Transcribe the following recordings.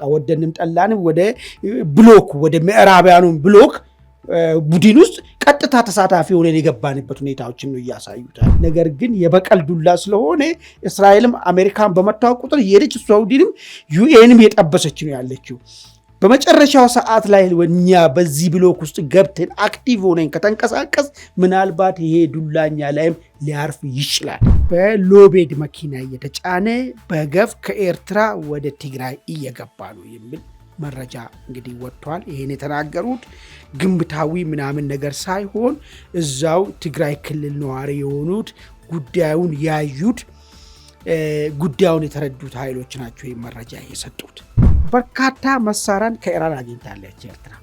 ወደንም ጠላንም ወደ ብሎክ ወደ ምዕራባውያኑ ብሎክ ቡድን ውስጥ ቀጥታ ተሳታፊ ሆነን የገባንበት ሁኔታዎችን ነው ያሳዩታል። ነገር ግን የበቀል ዱላ ስለሆነ እስራኤልም አሜሪካን በመታው ቁጥር የልጅ ሳውዲንም ዩኤንም የጠበሰች ነው ያለችው። በመጨረሻው ሰዓት ላይ ወኛ በዚህ ብሎክ ውስጥ ገብተን አክቲቭ ሆነን ከተንቀሳቀስ ምናልባት ይሄ ዱላኛ ላይም ሊያርፍ ይችላል። በሎቤድ መኪና እየተጫነ በገፍ ከኤርትራ ወደ ትግራይ እየገባ ነው የሚል መረጃ እንግዲህ ወጥቷል። ይሄን የተናገሩት ግንብታዊ ምናምን ነገር ሳይሆን እዛው ትግራይ ክልል ነዋሪ የሆኑት ጉዳዩን ያዩት ጉዳዩን የተረዱት ኃይሎች ናቸው ይሄን መረጃ የሰጡት። በርካታ መሳሪያን ከኢራን አግኝታለች ኤርትራ።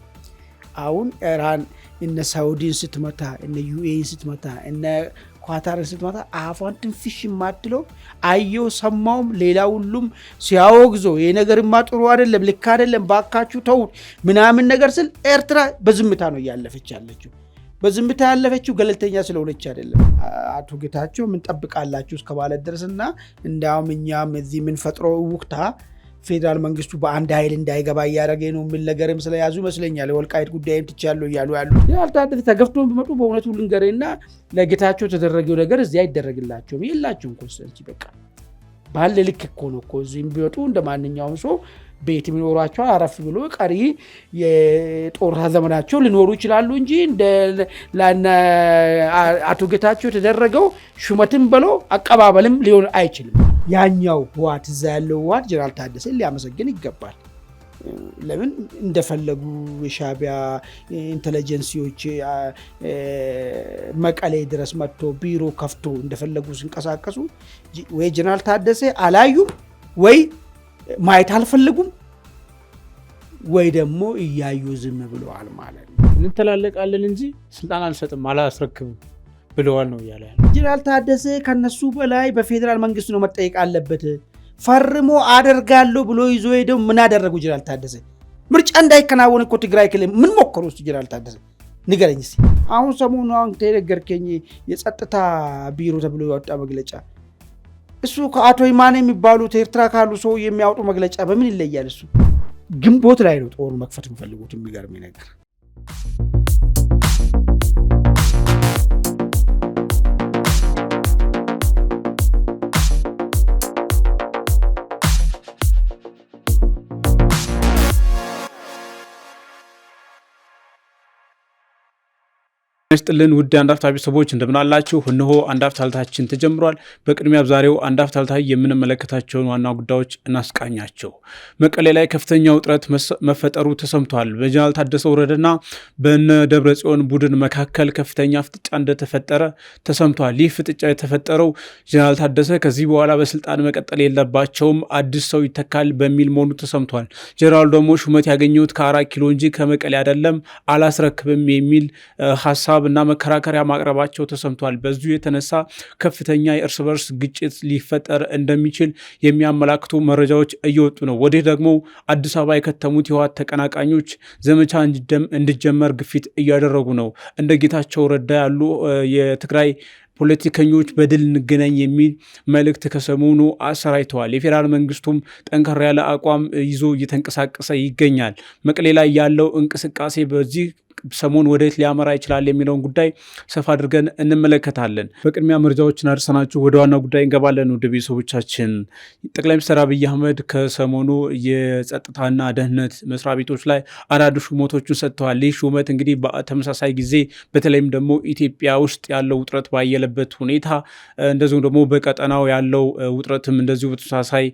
አሁን ኢራን እነ ሳውዲን ስትመታ፣ እነ ዩኤኢን ስትመታ፣ እነ ኳታርን ስትመታ አፏን ትንፍሽ ማትለው አየው ሰማውም ሌላ ሁሉም ሲያወግዞ ይሄ ነገርማ ጥሩ አይደለም፣ ልክ አይደለም፣ ባካችሁ ተው ምናምን ነገር ስል ኤርትራ በዝምታ ነው ያለፈች ያለችው። በዝምታ ያለፈችው ገለልተኛ ስለሆነች አይደለም። አቶ ጌታቸው ምን ጠብቃላችሁ እስከማለት ድረስና እንዳውም እኛም እዚህ ምን ፈጥሮ ውክታ ፌዴራል መንግስቱ በአንድ ኃይል እንዳይገባ እያደረገ ነው የሚል ነገርም ስለያዙ ይመስለኛል የወልቃይት ጉዳይም ትቻለሁ እያሉ ያሉት። ያልታደለ ተገፍቶን ቢመጡ በእውነቱ ልንገርህና ለጌታቸው ተደረገው ነገር እዚህ አይደረግላቸውም። የላቸውም ኮንስተንሲ በቃ ባለ ልክ እኮ ነው እኮ እዚህም ቢወጡ እንደ ማንኛውም ሰው ቤት የሚኖሯቸው አረፍ ብሎ ቀሪ የጦር ዘመናቸው ሊኖሩ ይችላሉ እንጂ እንደ አቶ ጌታቸው የተደረገው ሹመትም ብሎ አቀባበልም ሊሆን አይችልም። ያኛው ህወሓት እዛ ያለው ህወሓት ጀነራል ታደሰ ሊያመሰግን ይገባል። ለምን እንደፈለጉ የሻዕቢያ ኢንተለጀንሲዎች መቀሌ ድረስ መጥቶ ቢሮ ከፍቶ እንደፈለጉ ሲንቀሳቀሱ ወይ ጀነራል ታደሰ አላዩም ወይ ማየት አልፈልጉም ወይ ደግሞ እያዩ ዝም ብለዋል ማለት ነው። እንተላለቃለን እንጂ ስልጣን አንሰጥም አላስረክብም ብለዋል ነው ያለ። ጀነራል ታደሰ ከነሱ በላይ በፌዴራል መንግስት ነው መጠየቅ አለበት። ፈርሞ አደርጋለሁ ብሎ ይዞ ሄደው ምን አደረጉ? ጀነራል ታደሰ ምርጫ እንዳይከናወን እኮ ትግራይ ክልል ምን ሞከሩ? እስቲ ጀነራል ታደሰ ንገረኝ እስቲ። አሁን ሰሞኑ አሁን ተነገርከኝ የጸጥታ ቢሮ ተብሎ ያወጣ መግለጫ እሱ ከአቶ ይማኔ የሚባሉት ኤርትራ ካሉ ሰው የሚያወጡ መግለጫ በምን ይለያል? እሱ ግንቦት ላይ ነው ጦሩ መክፈት የሚፈልጉት። የሚገርም ነገር ስጥልን ውድ አንድ አፍታ ቤተሰቦች እንደምን አላችሁ? እነሆ አንድ አፍታ ታልታችን ተጀምሯል። በቅድሚያ ዛሬው አንድ አፍታ ታልታይ የምንመለከታቸውን ዋና ጉዳዮች እናስቃኛቸው። መቀሌ ላይ ከፍተኛ ውጥረት መፈጠሩ ተሰምቷል። በጀነራል ታደሰ ወረደና በነ ደብረጽዮን ቡድን መካከል ከፍተኛ ፍጥጫ እንደተፈጠረ ተሰምቷል። ይህ ፍጥጫ የተፈጠረው ጀነራል ታደሰ ከዚህ በኋላ በስልጣን መቀጠል የለባቸውም አዲስ ሰው ይተካል በሚል መሆኑ ተሰምቷል። ጀነራሉ ደግሞ ሹመት ያገኘሁት ከ4 ኪሎ እንጂ ከመቀሌ አይደለም አላስረክብም የሚል ሀሳብ እና መከራከሪያ ማቅረባቸው ተሰምቷል። በዚሁ የተነሳ ከፍተኛ የእርስ በርስ ግጭት ሊፈጠር እንደሚችል የሚያመላክቱ መረጃዎች እየወጡ ነው። ወዲህ ደግሞ አዲስ አበባ የከተሙት የህወሓት ተቀናቃኞች ዘመቻ እንዲጀመር ግፊት እያደረጉ ነው። እንደ ጌታቸው ረዳ ያሉ የትግራይ ፖለቲከኞች በድል እንገናኝ የሚል መልእክት ከሰሞኑ አሰራይተዋል። የፌዴራል መንግስቱም ጠንከር ያለ አቋም ይዞ እየተንቀሳቀሰ ይገኛል። መቀሌ ላይ ያለው እንቅስቃሴ በዚህ ሰሞን ወዴት ሊያመራ ይችላል የሚለውን ጉዳይ ሰፋ አድርገን እንመለከታለን። በቅድሚያ መረጃዎችን አድርሰናችሁ ወደ ዋናው ጉዳይ እንገባለን። ወደ ቤተሰቦቻችን ጠቅላይ ሚኒስትር አብይ አህመድ ከሰሞኑ የጸጥታና ደህንነት መስሪያ ቤቶች ላይ አዳዲስ ሹመቶችን ሰጥተዋል። ይህ ሹመት እንግዲህ በተመሳሳይ ጊዜ በተለይም ደግሞ ኢትዮጵያ ውስጥ ያለው ውጥረት ባየለበት ሁኔታ እንደዚሁም ደግሞ በቀጠናው ያለው ውጥረትም እንደዚሁ በተመሳሳይ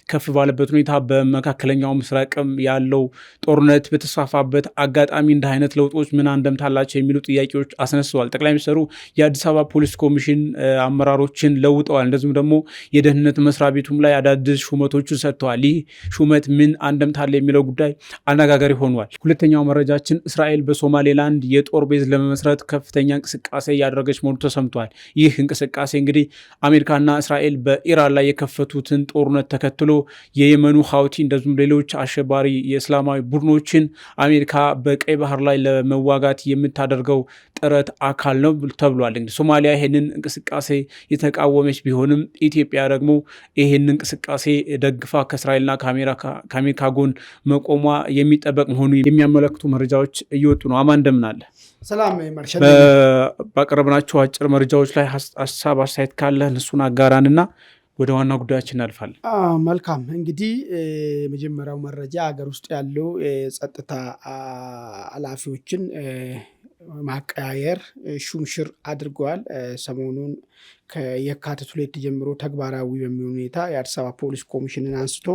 ከፍ ባለበት ሁኔታ በመካከለኛው ምስራቅም ያለው ጦርነት በተስፋፋበት አጋጣሚ እንደ አይነት ለውጦች ምን አንደምታላቸው የሚሉ ጥያቄዎች አስነስተዋል። ጠቅላይ ሚኒስትሩ የአዲስ አበባ ፖሊስ ኮሚሽን አመራሮችን ለውጠዋል። እንደዚሁም ደግሞ የደህንነት መስሪያ ቤቱም ላይ አዳዲስ ሹመቶችን ሰጥተዋል። ይህ ሹመት ምን አንደምታለ የሚለው ጉዳይ አነጋጋሪ ሆኗል። ሁለተኛው መረጃችን እስራኤል በሶማሌላንድ የጦር ቤዝ ለመመስረት ከፍተኛ እንቅስቃሴ እያደረገች መሆኑ ተሰምቷል። ይህ እንቅስቃሴ እንግዲህ አሜሪካና እስራኤል በኢራን ላይ የከፈቱትን ጦርነት ተከትሎ የየመኑ ሀውቲ እንደዚሁም ሌሎች አሸባሪ የእስላማዊ ቡድኖችን አሜሪካ በቀይ ባህር ላይ ለመዋጋት የምታደርገው ጥረት አካል ነው ተብሏል። እንግዲህ ሶማሊያ ይህንን እንቅስቃሴ የተቃወመች ቢሆንም ኢትዮጵያ ደግሞ ይህንን እንቅስቃሴ ደግፋ ከእስራኤልና ከአሜሪካ ጎን መቆሟ የሚጠበቅ መሆኑ የሚያመለክቱ መረጃዎች እየወጡ ነው። አማን እንደምን አለ? ሰላም ማርሻል። ባቀረብናቸው አጭር መረጃዎች ላይ ሀሳብ አስተያየት ካለ እሱን አጋራንና ወደ ዋና ጉዳያችን እናልፋለን። መልካም እንግዲህ የመጀመሪያው መረጃ ሀገር ውስጥ ያሉ የጸጥታ ኃላፊዎችን ማቀያየር ሹምሽር አድርገዋል። ሰሞኑን ከየካቲት 2 ጀምሮ ተግባራዊ በሚሆን ሁኔታ የአዲስ አበባ ፖሊስ ኮሚሽንን አንስቶ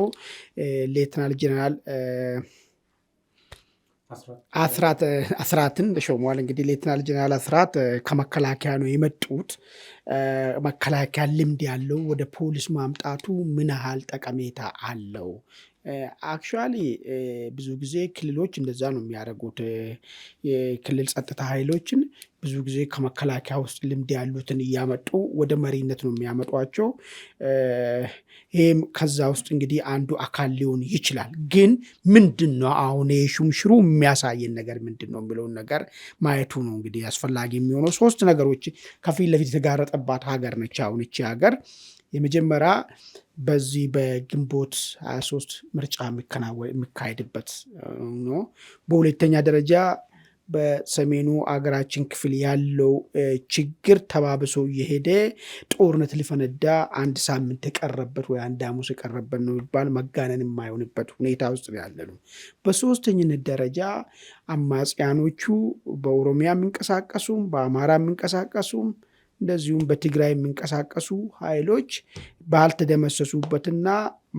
ሌተናል ጄኔራል አስራትን ተሾመዋል። እንግዲህ ሌተናል ጄኔራል አስራት ከመከላከያ ነው የመጡት። መከላከያ ልምድ ያለው ወደ ፖሊስ ማምጣቱ ምን ያህል ጠቀሜታ አለው? አክቹዋሊ ብዙ ጊዜ ክልሎች እንደዛ ነው የሚያደርጉት። የክልል ጸጥታ ኃይሎችን ብዙ ጊዜ ከመከላከያ ውስጥ ልምድ ያሉትን እያመጡ ወደ መሪነት ነው የሚያመጧቸው። ይህም ከዛ ውስጥ እንግዲህ አንዱ አካል ሊሆን ይችላል። ግን ምንድን ነው አሁን የሹምሽሩ የሚያሳየን ነገር ምንድን ነው የሚለውን ነገር ማየቱ ነው እንግዲህ አስፈላጊ የሚሆነው። 3 ነገሮች ከፊት ለፊት የተጋረጠባት ሀገር ነች አሁን ይቺ ሀገር። የመጀመሪያ በዚህ በግንቦት 23 ምርጫ የሚካሄድበት ነው። በሁለተኛ ደረጃ በሰሜኑ አገራችን ክፍል ያለው ችግር ተባብሶ እየሄደ ጦርነት ሊፈነዳ 1 ሳምንት የቀረበት ወይ 1 ሐሙስ የቀረበት ነው ይባል መጋነን የማይሆንበት ሁኔታ ውስጥ ያለ ነው። በሶስተኝነት ደረጃ አማጽያኖቹ በኦሮሚያ የሚንቀሳቀሱም በአማራ የሚንቀሳቀሱም እንደዚሁም በትግራይ የሚንቀሳቀሱ ኃይሎች ባልተደመሰሱበትና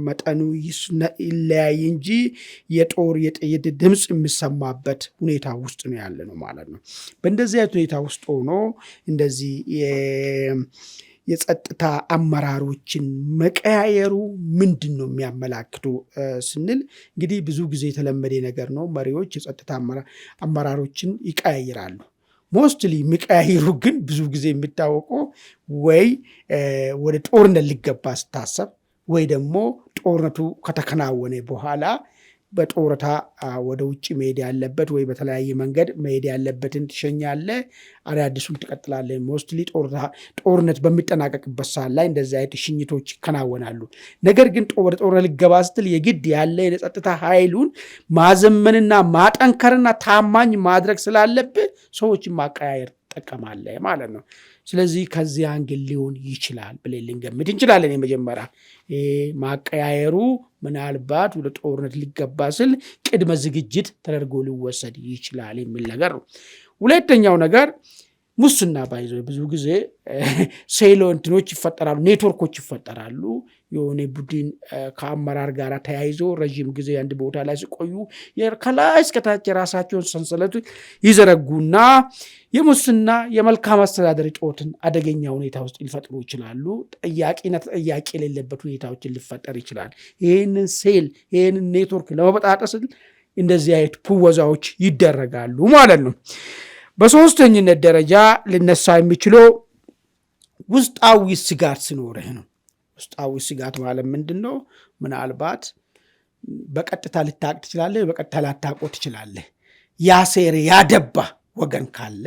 መጠኑ ይለያይ እንጂ የጦር የጥይት ድምፅ የሚሰማበት ሁኔታ ውስጥ ነው ያለ ነው ማለት ነው። በእንደዚህ አይነት ሁኔታ ውስጥ ሆኖ እንደዚህ የጸጥታ አመራሮችን መቀያየሩ ምንድን ነው የሚያመላክቱ ስንል እንግዲህ ብዙ ጊዜ የተለመደ ነገር ነው። መሪዎች የጸጥታ አመራሮችን ይቀያይራሉ። ሞስትሊ የሚቀያይሩ ግን ብዙ ጊዜ የሚታወቀው ወይ ወደ ጦርነት ሊገባ ስታሰብ ወይ ደግሞ ጦርነቱ ከተከናወነ በኋላ በጦርታ ወደ ውጭ መሄድ ያለበት ወይ በተለያየ መንገድ መሄድ ያለበትን ትሸኛለ፣ አዳዲሱን ትቀጥላለ። ሞስትሊ ጦርነት በሚጠናቀቅበት ሰዓት ላይ እንደዚህ አይነት ሽኝቶች ይከናወናሉ። ነገር ግን ወደ ጦርነት ሊገባ ስትል የግድ ያለ የጸጥታ ኃይሉን ማዘመንና ማጠንከርና ታማኝ ማድረግ ስላለብህ ሰዎችን ማቀያየር ጠቀማለ ማለት ነው። ስለዚህ ከዚህ አንግል ሊሆን ይችላል ብለን ልንገምት እንችላለን። የመጀመሪያ ማቀያየሩ ምናልባት ወደ ጦርነት ሊገባ ስል ቅድመ ዝግጅት ተደርጎ ሊወሰድ ይችላል የሚል ነገር ነው። ሁለተኛው ነገር ሙስና ባይዞ ብዙ ጊዜ ሴሎ እንትኖች ይፈጠራሉ፣ ኔትወርኮች ይፈጠራሉ። የሆነ ቡድን ከአመራር ጋር ተያይዞ ረዥም ጊዜ አንድ ቦታ ላይ ሲቆዩ ከላይ እስከታች የራሳቸውን ሰንሰለት ይዘረጉና የሙስና የመልካም አስተዳደር እጦትን አደገኛ ሁኔታ ውስጥ ሊፈጥሩ ይችላሉ። ጠያቂና ተጠያቂ የሌለበት ሁኔታዎችን ሊፈጠር ይችላል። ይህንን ሴል ይህንን ኔትወርክ ለመበጣጠስ እንደዚህ አይነት ፕወዛዎች ይደረጋሉ ማለት ነው። በሶስተኝነት ደረጃ ልነሳ የሚችለው ውስጣዊ ስጋት ሲኖርህ ነው። ውስጣዊ ስጋት ማለት ምንድን ነው? ምናልባት በቀጥታ ልታቅ ትችላለህ፣ በቀጥታ ላታቆ ትችላለህ። ያሴር ያደባ ወገን ካለ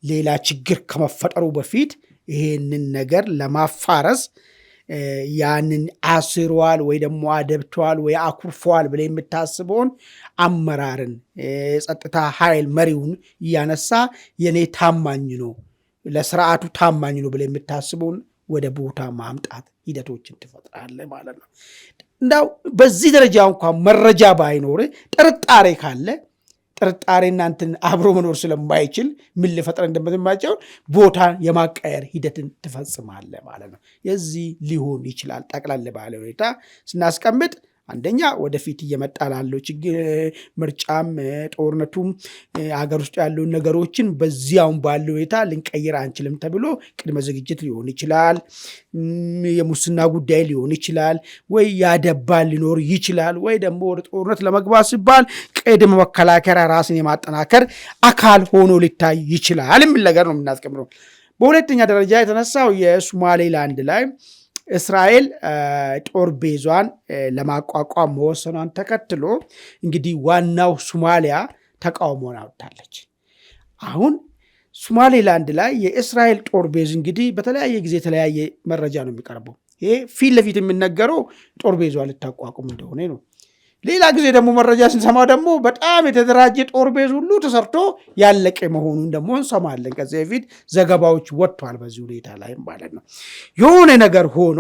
ሌላ ችግር ከመፈጠሩ በፊት ይሄንን ነገር ለማፋረስ ያንን አስሯል ወይ ደግሞ አደብተዋል ወይ አኩርፈዋል ብለ የምታስበውን አመራርን የጸጥታ ኃይል መሪውን እያነሳ የኔ ታማኝ ነው ለስርዓቱ ታማኝ ነው ብለ የምታስበውን ወደ ቦታ ማምጣት ሂደቶችን ትፈጥራለህ ማለት ነው። እንዳው በዚህ ደረጃ እንኳን መረጃ ባይኖር ጥርጣሬ ካለ ጥርጣሬ እናንተን አብሮ መኖር ስለማይችል ምን ሊፈጥር እንደማይችል ቦታ የማቀየር ሂደትን ትፈጽማለህ ማለት ነው። የዚህ ሊሆን ይችላል ጠቅላላ ባለ ሁኔታ ስናስቀምጥ አንደኛ ወደፊት እየመጣ ላለው ችግር ምርጫም ጦርነቱም ሀገር ውስጥ ያለውን ነገሮችን በዚያውን ባለው ሁኔታ ልንቀይር አንችልም ተብሎ ቅድመ ዝግጅት ሊሆን ይችላል። የሙስና ጉዳይ ሊሆን ይችላል፣ ወይ ያደባል ሊኖር ይችላል፣ ወይ ደግሞ ወደ ጦርነት ለመግባት ሲባል ቅድመ መከላከያ ራስን የማጠናከር አካል ሆኖ ሊታይ ይችላል የሚል ነገር ነው የምናስቀምጠው። በሁለተኛ ደረጃ የተነሳው የሶማሌላንድ ላይ እስራኤል ጦር ቤዟን ለማቋቋም መወሰኗን ተከትሎ እንግዲህ ዋናው ሶማሊያ ተቃውሞን አውጥታለች። አሁን ሶማሌላንድ ላይ የእስራኤል ጦር ቤዝ እንግዲህ በተለያየ ጊዜ የተለያየ መረጃ ነው የሚቀርበው። ይሄ ፊት ለፊት የሚነገረው ጦር ቤዟ ልታቋቁም እንደሆነ ነው። ሌላ ጊዜ ደግሞ መረጃ ስንሰማ ደግሞ በጣም የተደራጀ ጦር ቤዝ ሁሉ ተሰርቶ ያለቀ መሆኑን ደግሞ እንሰማለን። ከዚህ በፊት ዘገባዎች ወጥቷል በዚህ ሁኔታ ላይ ማለት ነው። የሆነ ነገር ሆኖ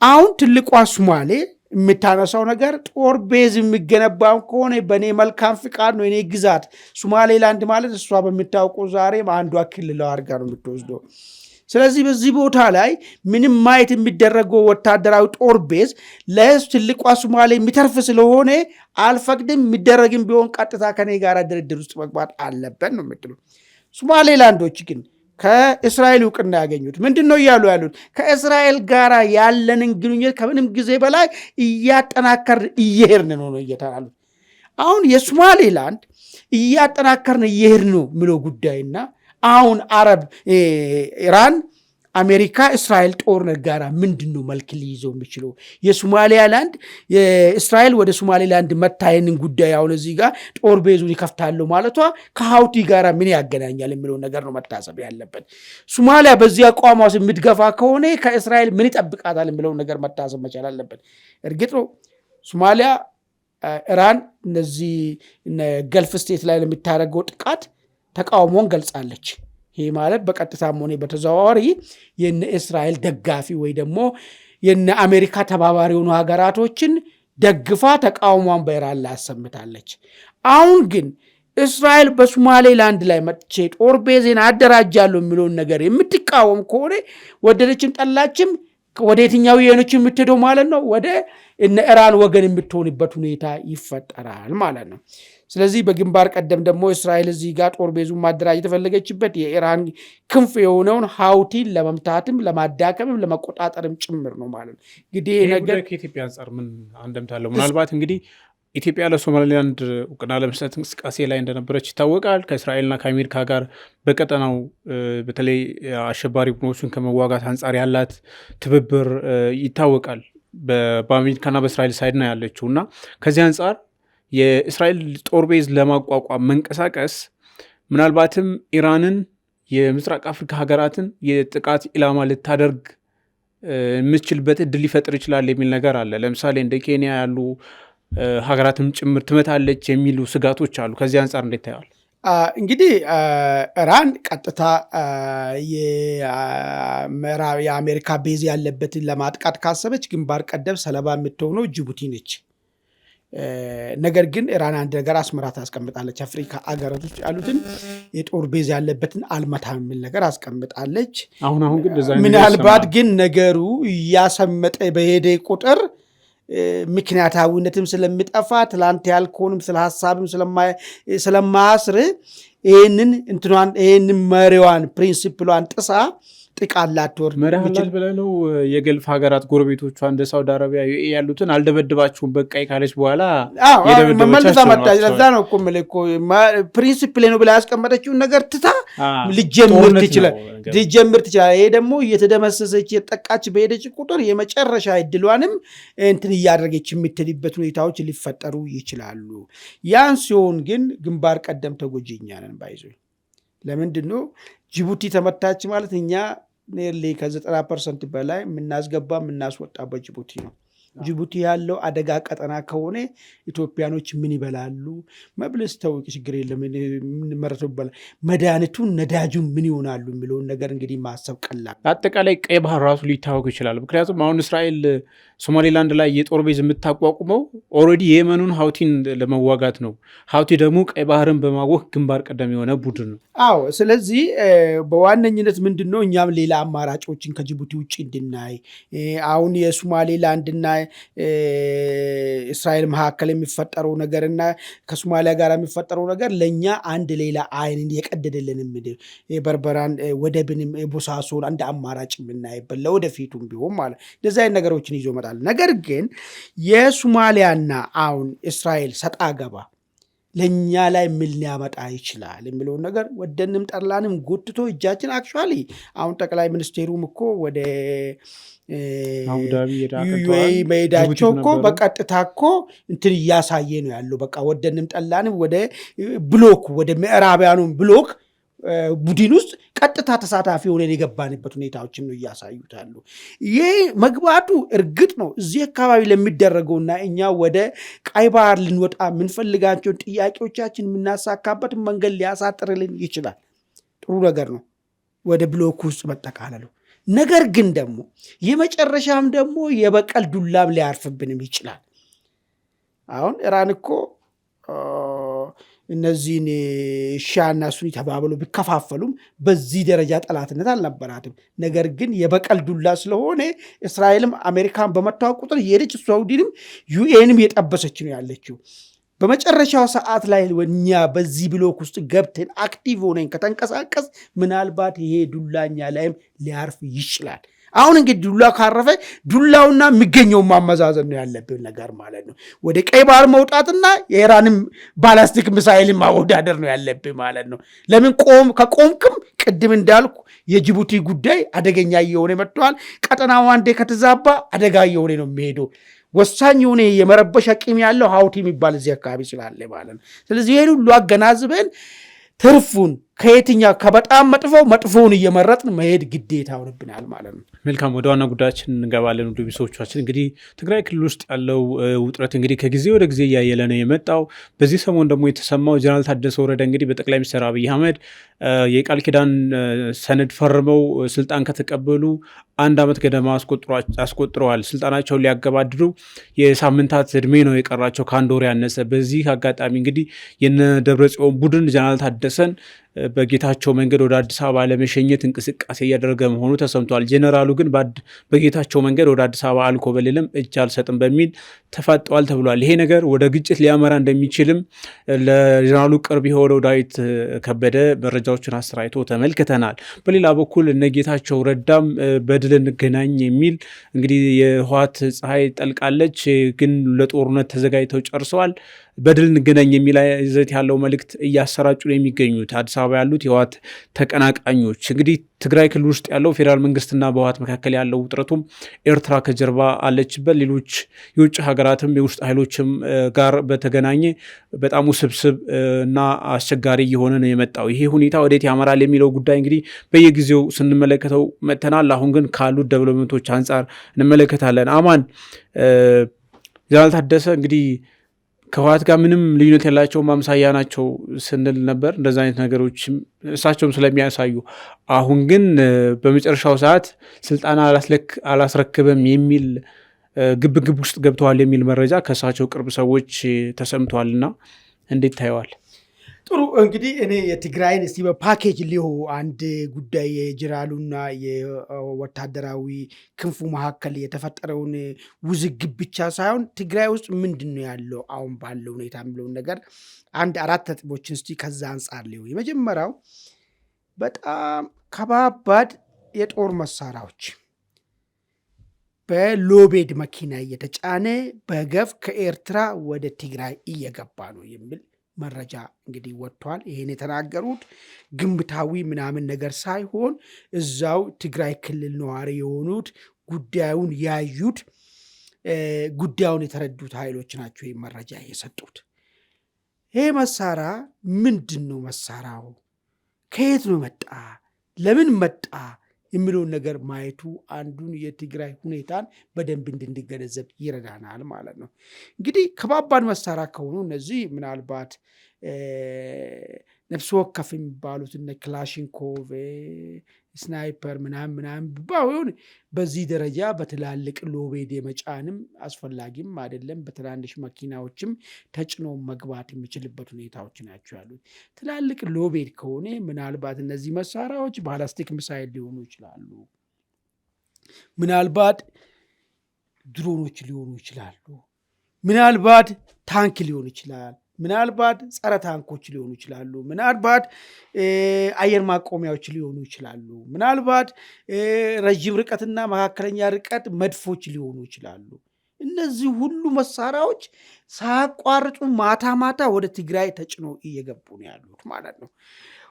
አሁን ትልቋ ሶማሌ የምታነሳው ነገር ጦር ቤዝ የሚገነባው ከሆነ በእኔ መልካም ፍቃድ ነው፣ የኔ ግዛት ሶማሌላንድ ማለት እሷ በምታውቀው ዛሬም አንዷ ክልል አድርጋ ነው የምትወስደው። ስለዚህ በዚህ ቦታ ላይ ምንም ማየት የሚደረገው ወታደራዊ ጦር ቤዝ ለትልቋ ሶማሌ የሚተርፍ ስለሆነ አልፈቅድም፣ የሚደረግም ቢሆን ቀጥታ ከኔ ጋር ድርድር ውስጥ መግባት አለበት ነው የምትሉ። ሶማሌላንዶች ግን ከእስራኤል እውቅና ያገኙት ምንድን ነው እያሉ ያሉት? ከእስራኤል ጋር ያለንን ግንኙነት ከምንም ጊዜ በላይ እያጠናከርን እየሄድን ነው እየተባሉት። አሁን የሶማሌላንድ እያጠናከርን እየሄድን ነው የሚለው ጉዳይና አሁን አረብ ኢራን አሜሪካ እስራኤል ጦርነት ጋር ምንድን ነው መልክ ሊይዘው የሚችለው? የሶማሊያላንድ የእስራኤል ወደ ሶማሌላንድ መታየንን ጉዳይ አሁን እዚህ ጋር ጦር ቤዙን ይከፍታሉ ማለቷ ከሀውቲ ጋር ምን ያገናኛል የሚለው ነገር ነው መታሰብ ያለበት። ሶማሊያ በዚህ አቋሟ የምትገፋ ከሆነ ከእስራኤል ምን ይጠብቃታል የሚለው ነገር መታሰብ መቻል አለበት። እርግጥ ነው ሶማሊያ ኢራን እነዚህ ገልፍ ስቴት ላይ ለሚታረገው ጥቃት ተቃውሞን ገልጻለች። ይህ ማለት በቀጥታም ሆነ በተዘዋዋሪ የነ እስራኤል ደጋፊ ወይ ደግሞ የነ አሜሪካ ተባባሪ የሆኑ ሀገራቶችን ደግፋ ተቃውሟን በኢራን ላይ አሰምታለች። አሁን ግን እስራኤል በሶማሌላንድ ላይ መጥቼ ጦር ቤዜን አደራጃለሁ የሚለውን ነገር የምትቃወም ከሆነ ወደደችም ጠላችም ወደ የትኛው የሆነች የምትሄደው ማለት ነው ወደ እነ ኢራን ወገን የምትሆንበት ሁኔታ ይፈጠራል ማለት ነው። ስለዚህ በግንባር ቀደም ደግሞ እስራኤል እዚህ ጋር ጦር ቤዙን ማደራጀት የተፈለገችበት የኢራን ክንፍ የሆነውን ሀውቲን ለመምታትም ለማዳከምም ለመቆጣጠርም ጭምር ነው ማለት ነው። እንግዲህ ይሄ ነገር ከኢትዮጵያ አንጻር ምን አንደምታለው? ምናልባት እንግዲህ ኢትዮጵያ ለሶማሌላንድ እውቅና ለመስጠት እንቅስቃሴ ላይ እንደነበረች ይታወቃል። ከእስራኤልና ከአሜሪካ ጋር በቀጠናው በተለይ አሸባሪ ቡድኖችን ከመዋጋት አንጻር ያላት ትብብር ይታወቃል። በአሜሪካና በእስራኤል ሳይድ ነው ያለችው እና ከዚህ አንጻር የእስራኤል ጦር ቤዝ ለማቋቋም መንቀሳቀስ ምናልባትም ኢራንን የምስራቅ አፍሪካ ሀገራትን የጥቃት ኢላማ ልታደርግ የምትችልበት እድል ሊፈጥር ይችላል የሚል ነገር አለ። ለምሳሌ እንደ ኬንያ ያሉ ሀገራትም ጭምር ትመታለች የሚሉ ስጋቶች አሉ። ከዚህ አንጻር እንዴት ታየዋል? እንግዲህ ኢራን ቀጥታ የአሜሪካ ቤዝ ያለበትን ለማጥቃት ካሰበች ግንባር ቀደም ሰለባ የምትሆነው ጅቡቲ ነች። ነገር ግን ኢራን አንድ ነገር አስመራ ታስቀምጣለች። አፍሪካ አገራቶች ያሉትን የጦር ቤዝ ያለበትን አልመታም የሚል ነገር አስቀምጣለች። አሁን ግን ምናልባት ግን ነገሩ እያሰመጠ በሄደ ቁጥር ምክንያታዊነትም ስለሚጠፋ ትላንት ያልከውንም ስለ ሀሳብም ስለማያስር ይህንን መሪዋን ፕሪንሲፕሏን ጥሳ ጥቃት ላትወርድ መርሃላል ብለህ ነው የገልፍ ሀገራት ጎረቤቶቿ እንደ ሳውዲ አረቢያ ያሉትን አልደበድባችሁም በቃይ ካለች በኋላ መመልሳ መጣች። ለዛ ነው እኮ የምልህ እኮ ፕሪንሲፕል ነው ብላ ያስቀመጠችውን ነገር ትታ ልጀምር ትችላል። ይሄ ደግሞ እየተደመሰሰች የጠቃች በሄደች ቁጥር የመጨረሻ እድሏንም እንትን እያደረገች የምትልበት ሁኔታዎች ሊፈጠሩ ይችላሉ። ያን ሲሆን ግን ግንባር ቀደም ተጎጂኛ ነን ባይዞ። ለምንድን ነው ጅቡቲ ተመታች ማለት እኛ ኔርሊ ከ90% በላይ የምናስገባ የምናስወጣበት ጅቡቲ ነው። ጅቡቲ ያለው አደጋ ቀጠና ከሆነ ኢትዮጵያኖች ምን ይበላሉ? መብልስ ተውቅ ችግር የለም መረቱ ይበላል። መድኃኒቱን ነዳጁን ምን ይሆናሉ የሚለውን ነገር እንግዲህ ማሰብ ቀላል። አጠቃላይ ቀይ ባህር ራሱ ሊታወቅ ይችላል። ምክንያቱም አሁን እስራኤል ሶማሌላንድ ላይ የጦር ቤዝ የምታቋቁመው ኦልሬዲ የየመኑን ሀውቲን ለመዋጋት ነው። ሀውቲ ደግሞ ቀይ ባህርን በማወክ ግንባር ቀደም የሆነ ቡድን ነው። አዎ። ስለዚህ በዋነኝነት ምንድን ነው እኛም ሌላ አማራጮችን ከጅቡቲ ውጭ እንድናይ አሁን የሶማሌላንድና እስራኤል መካከል የሚፈጠረው ነገርና ከሶማሊያ ጋር የሚፈጠረው ነገር ለእኛ አንድ ሌላ አይን የቀደደልን ምድር የበርበራን ወደብንም ቦሳሶን አንድ አማራጭ የምናይበት ለወደፊቱም ቢሆን ማለት እንደዚህ አይነት ነገሮችን ይዞ መጣል። ነገር ግን የሶማሊያና አሁን እስራኤል ሰጣ ገባ ለእኛ ላይ ምን ሊያመጣ ይችላል የሚለውን ነገር ወደንም ጠላንም ጎትቶ እጃችን አክቹዋሊ አሁን ጠቅላይ ሚኒስቴሩም እኮ ወደ ዩኤኢ መሄዳቸው እኮ በቀጥታ እኮ እንትን እያሳየ ነው ያለው። በቃ ወደንም ጠላንም ወደ ብሎክ ወደ ምዕራባውያኑ ብሎክ ቡድን ውስጥ ቀጥታ ተሳታፊ ሆነን የገባንበት ሁኔታዎችን ነው እያሳዩት ያሉ። ይህ መግባቱ እርግጥ ነው እዚህ አካባቢ ለሚደረገውና እኛ ወደ ቀይ ባህር ልንወጣ የምንፈልጋቸውን ጥያቄዎቻችን የምናሳካበት መንገድ ሊያሳጥርልን ይችላል። ጥሩ ነገር ነው ወደ ብሎክ ውስጥ መጠቃለሉ። ነገር ግን ደግሞ የመጨረሻም ደግሞ የበቀል ዱላም ሊያርፍብንም ይችላል። አሁን ኢራን እኮ እነዚህን ሺያና ሱኒ ተባብለው ቢከፋፈሉም በዚህ ደረጃ ጠላትነት አልነበራትም። ነገር ግን የበቀል ዱላ ስለሆነ እስራኤልም አሜሪካን በመታወቅ ቁጥር የሄደች ሳውዲንም ዩኤንም የጠበሰች ነው ያለችው። በመጨረሻው ሰዓት ላይ እኛ በዚህ ብሎክ ውስጥ ገብተን አክቲቭ ሆነን ከተንቀሳቀስ ምናልባት ይሄ ዱላኛ ላይም ሊያርፍ ይችላል። አሁን እንግዲህ ዱላ ካረፈ ዱላውና የሚገኘውን ማመዛዘን ነው ያለብን ነገር ማለት ነው። ወደ ቀይ ባህር መውጣትና የኢራንም ባላስቲክ ሚሳይልን ማወዳደር ነው ያለብን ማለት ነው። ለምን ከቆምክም ቅድም እንዳልኩ የጅቡቲ ጉዳይ አደገኛ እየሆነ መጥቷል። ቀጠናው አንዴ ከተዛባ አደጋ እየሆነ ነው የሚሄደው። ወሳኝ የሆነ የመረበሽ አቅም ያለው ሀውቲ የሚባል እዚህ አካባቢ ስላለ ማለት ነው። ስለዚህ ይህን ሁሉ አገናዝበን ትርፉን ከየትኛው ከበጣም መጥፎውን እየመረጥን መሄድ ግዴታ ሆነብናል ማለት ነው። መልካም፣ ወደ ዋና ጉዳያችን እንገባለን። ውድ ቤተሰቦቻችን እንግዲህ ትግራይ ክልል ውስጥ ያለው ውጥረት እንግዲህ ከጊዜ ወደ ጊዜ እያየለ ነው የመጣው። በዚህ ሰሞን ደግሞ የተሰማው ጀነራል ታደሰ ወረደ እንግዲህ በጠቅላይ ሚኒስትር አብይ አህመድ የቃል ኪዳን ሰነድ ፈርመው ስልጣን ከተቀበሉ 1 ዓመት ገደማ አስቆጥረዋል። ስልጣናቸውን ሊያገባድዱ የሳምንታት እድሜ ነው የቀራቸው፣ ከአንድ ወር ያነሰ። በዚህ አጋጣሚ እንግዲህ የነ ደብረጽዮን ቡድን ጀነራል ታደሰን በጌታቸው መንገድ ወደ አዲስ አበባ ለመሸኘት እንቅስቃሴ እያደረገ መሆኑ ተሰምቷል። ጄኔራሉ ግን በጌታቸው መንገድ ወደ አዲስ አበባ አልኮበልልም፣ እጅ አልሰጥም በሚል ተፋጠዋል ተብሏል። ይሄ ነገር ወደ ግጭት ሊያመራ እንደሚችልም ለጄኔራሉ ቅርብ የሆነው ዳዊት ከበደ መረጃዎችን አሰራጭቶ ተመልክተናል። በሌላ በኩል እነ ጌታቸው ረዳም በድል እንገናኝ የሚል እንግዲህ የህወሓት ፀሐይ ጠልቃለች፣ ግን ለጦርነት ተዘጋጅተው ጨርሰዋል። በድል እንገናኝ የሚል ይዘት ያለው መልእክት እያሰራጩ ነው የሚገኙት አዲስ አበባ ያሉት የህወሓት ተቀናቃኞች። እንግዲህ ትግራይ ክልል ውስጥ ያለው ፌዴራል መንግስትና በህወሓት መካከል ያለው ውጥረቱም ኤርትራ ከጀርባ አለችበት። ሌሎች የውጭ ሀገራትም የውስጥ ኃይሎችም ጋር በተገናኘ በጣም ውስብስብ እና አስቸጋሪ እየሆነ ነው የመጣው። ይሄ ሁኔታ ወዴት ያመራል የሚለው ጉዳይ እንግዲህ በየጊዜው ስንመለከተው መጥተናል። አሁን ግን ካሉት ዴቨሎፕመንቶች አንጻር እንመለከታለን። አማን ጀነራል ታደሰ እንግዲህ ከህወሓት ጋር ምንም ልዩነት ያላቸውም አምሳያ ናቸው ስንል ነበር። እንደዚ አይነት ነገሮች እሳቸውም ስለሚያሳዩ አሁን ግን በመጨረሻው ሰዓት ስልጣን አላስረክብም የሚል ግብግብ ውስጥ ገብተዋል የሚል መረጃ ከእሳቸው ቅርብ ሰዎች ተሰምተዋልና እንዴት ታየዋል? ጥሩ እንግዲህ እኔ የትግራይን እስቲ በፓኬጅ ሊሆ አንድ ጉዳይ የጀነራሉና የወታደራዊ ክንፉ መካከል የተፈጠረውን ውዝግብ ብቻ ሳይሆን ትግራይ ውስጥ ምንድን ነው ያለው አሁን ባለው ሁኔታ የሚለውን ነገር 4 ነጥቦችን እስቲ ከዛ አንጻር ሊሆ። የመጀመሪያው በጣም ከባባድ የጦር መሳሪያዎች በሎቤድ መኪና እየተጫነ በገፍ ከኤርትራ ወደ ትግራይ እየገባ ነው የሚል መረጃ እንግዲህ ወጥቷል። ይሄን የተናገሩት ግንብታዊ ምናምን ነገር ሳይሆን እዛው ትግራይ ክልል ነዋሪ የሆኑት ጉዳዩን ያዩት ጉዳዩን የተረዱት ኃይሎች ናቸው ይህ መረጃ የሰጡት። ይሄ መሳሪያ ምንድን ነው? መሳሪያው ከየት ነው መጣ? ለምን መጣ? የሚለውን ነገር ማየቱ አንዱን የትግራይ ሁኔታን በደንብ እንድንገነዘብ ይረዳናል ማለት ነው። እንግዲህ ከባባድ መሳሪያ ከሆኑ እነዚህ ምናልባት ነፍስ ወከፍ የሚባሉት እነ ክላሽንኮቭ፣ ስናይፐር ምናምን ቢሆን በዚህ ደረጃ በትላልቅ ሎቤድ የመጫንም አስፈላጊም አይደለም። በትናንሽ መኪናዎችም ተጭኖ መግባት የሚችልበት ሁኔታዎች ናቸው ያሉት። ትላልቅ ሎቤድ ከሆነ ምናልባት እነዚህ መሳሪያዎች ባላስቲክ ሚሳይል ሊሆኑ ይችላሉ፣ ምናልባት ድሮኖች ሊሆኑ ይችላሉ፣ ምናልባት ታንክ ሊሆን ይችላል፣ ምናልባት ጸረ ታንኮች ሊሆኑ ይችላሉ፣ ምናልባት አየር ማቆሚያዎች ሊሆኑ ይችላሉ፣ ምናልባት ረዥም ርቀትና መካከለኛ ርቀት መድፎች ሊሆኑ ይችላሉ። እነዚህ ሁሉ መሳሪያዎች ሳያቋርጡ ማታ ወደ ትግራይ ተጭኖ እየገቡ ነው ያሉት ማለት ነው።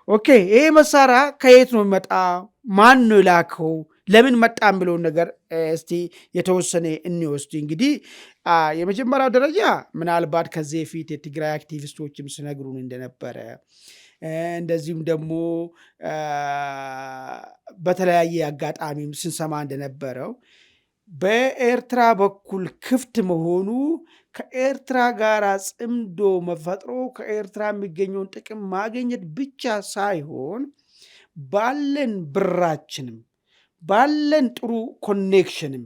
ኦኬ፣ ይሄ መሳሪያ ከየት ነው የሚመጣ? ማን ነው የላከው? ለምን መጣ ብለውን ነገር እስቲ የተወሰነ እንወስድ። እንግዲህ የመጀመሪያው ደረጃ ምናልባት ከዚህ በፊት የትግራይ አክቲቪስቶችም ሲነግሩን እንደነበረ እንደዚሁም ደግሞ በተለያየ አጋጣሚም ስንሰማ እንደነበረው በኤርትራ በኩል ክፍት መሆኑ ከኤርትራ ጋር ጽምዶ መፈጥሮ ከኤርትራ የሚገኘውን ጥቅም ማግኘት ብቻ ሳይሆን ባለን ብራችንም ባለን ጥሩ ኮኔክሽንም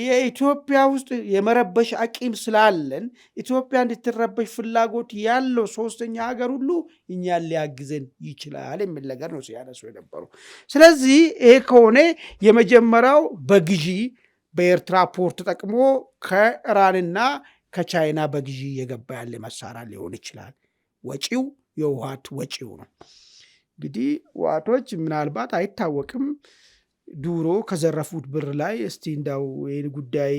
የኢትዮጵያ ውስጥ የመረበሽ አቂም ስላለን ኢትዮጵያ እንድትረበሽ ፍላጎት ያለው ሶስተኛ ሀገር ሁሉ እኛን ሊያግዘን ይችላል የሚል ነገር ነው ሲያነሱ የነበሩ። ስለዚህ ይሄ ከሆነ የመጀመሪያው በግዢ በኤርትራ ፖርት ተጠቅሞ ከኢራንና ከቻይና በግዢ የገባ ያለ መሳሪያ ሊሆን ይችላል። ወጪው የውሃት ወጪው ነው። እንግዲህ ዋቶች ምናልባት አይታወቅም ዱሮ ከዘረፉት ብር ላይ እስቲ እንዳው ይህን ጉዳይ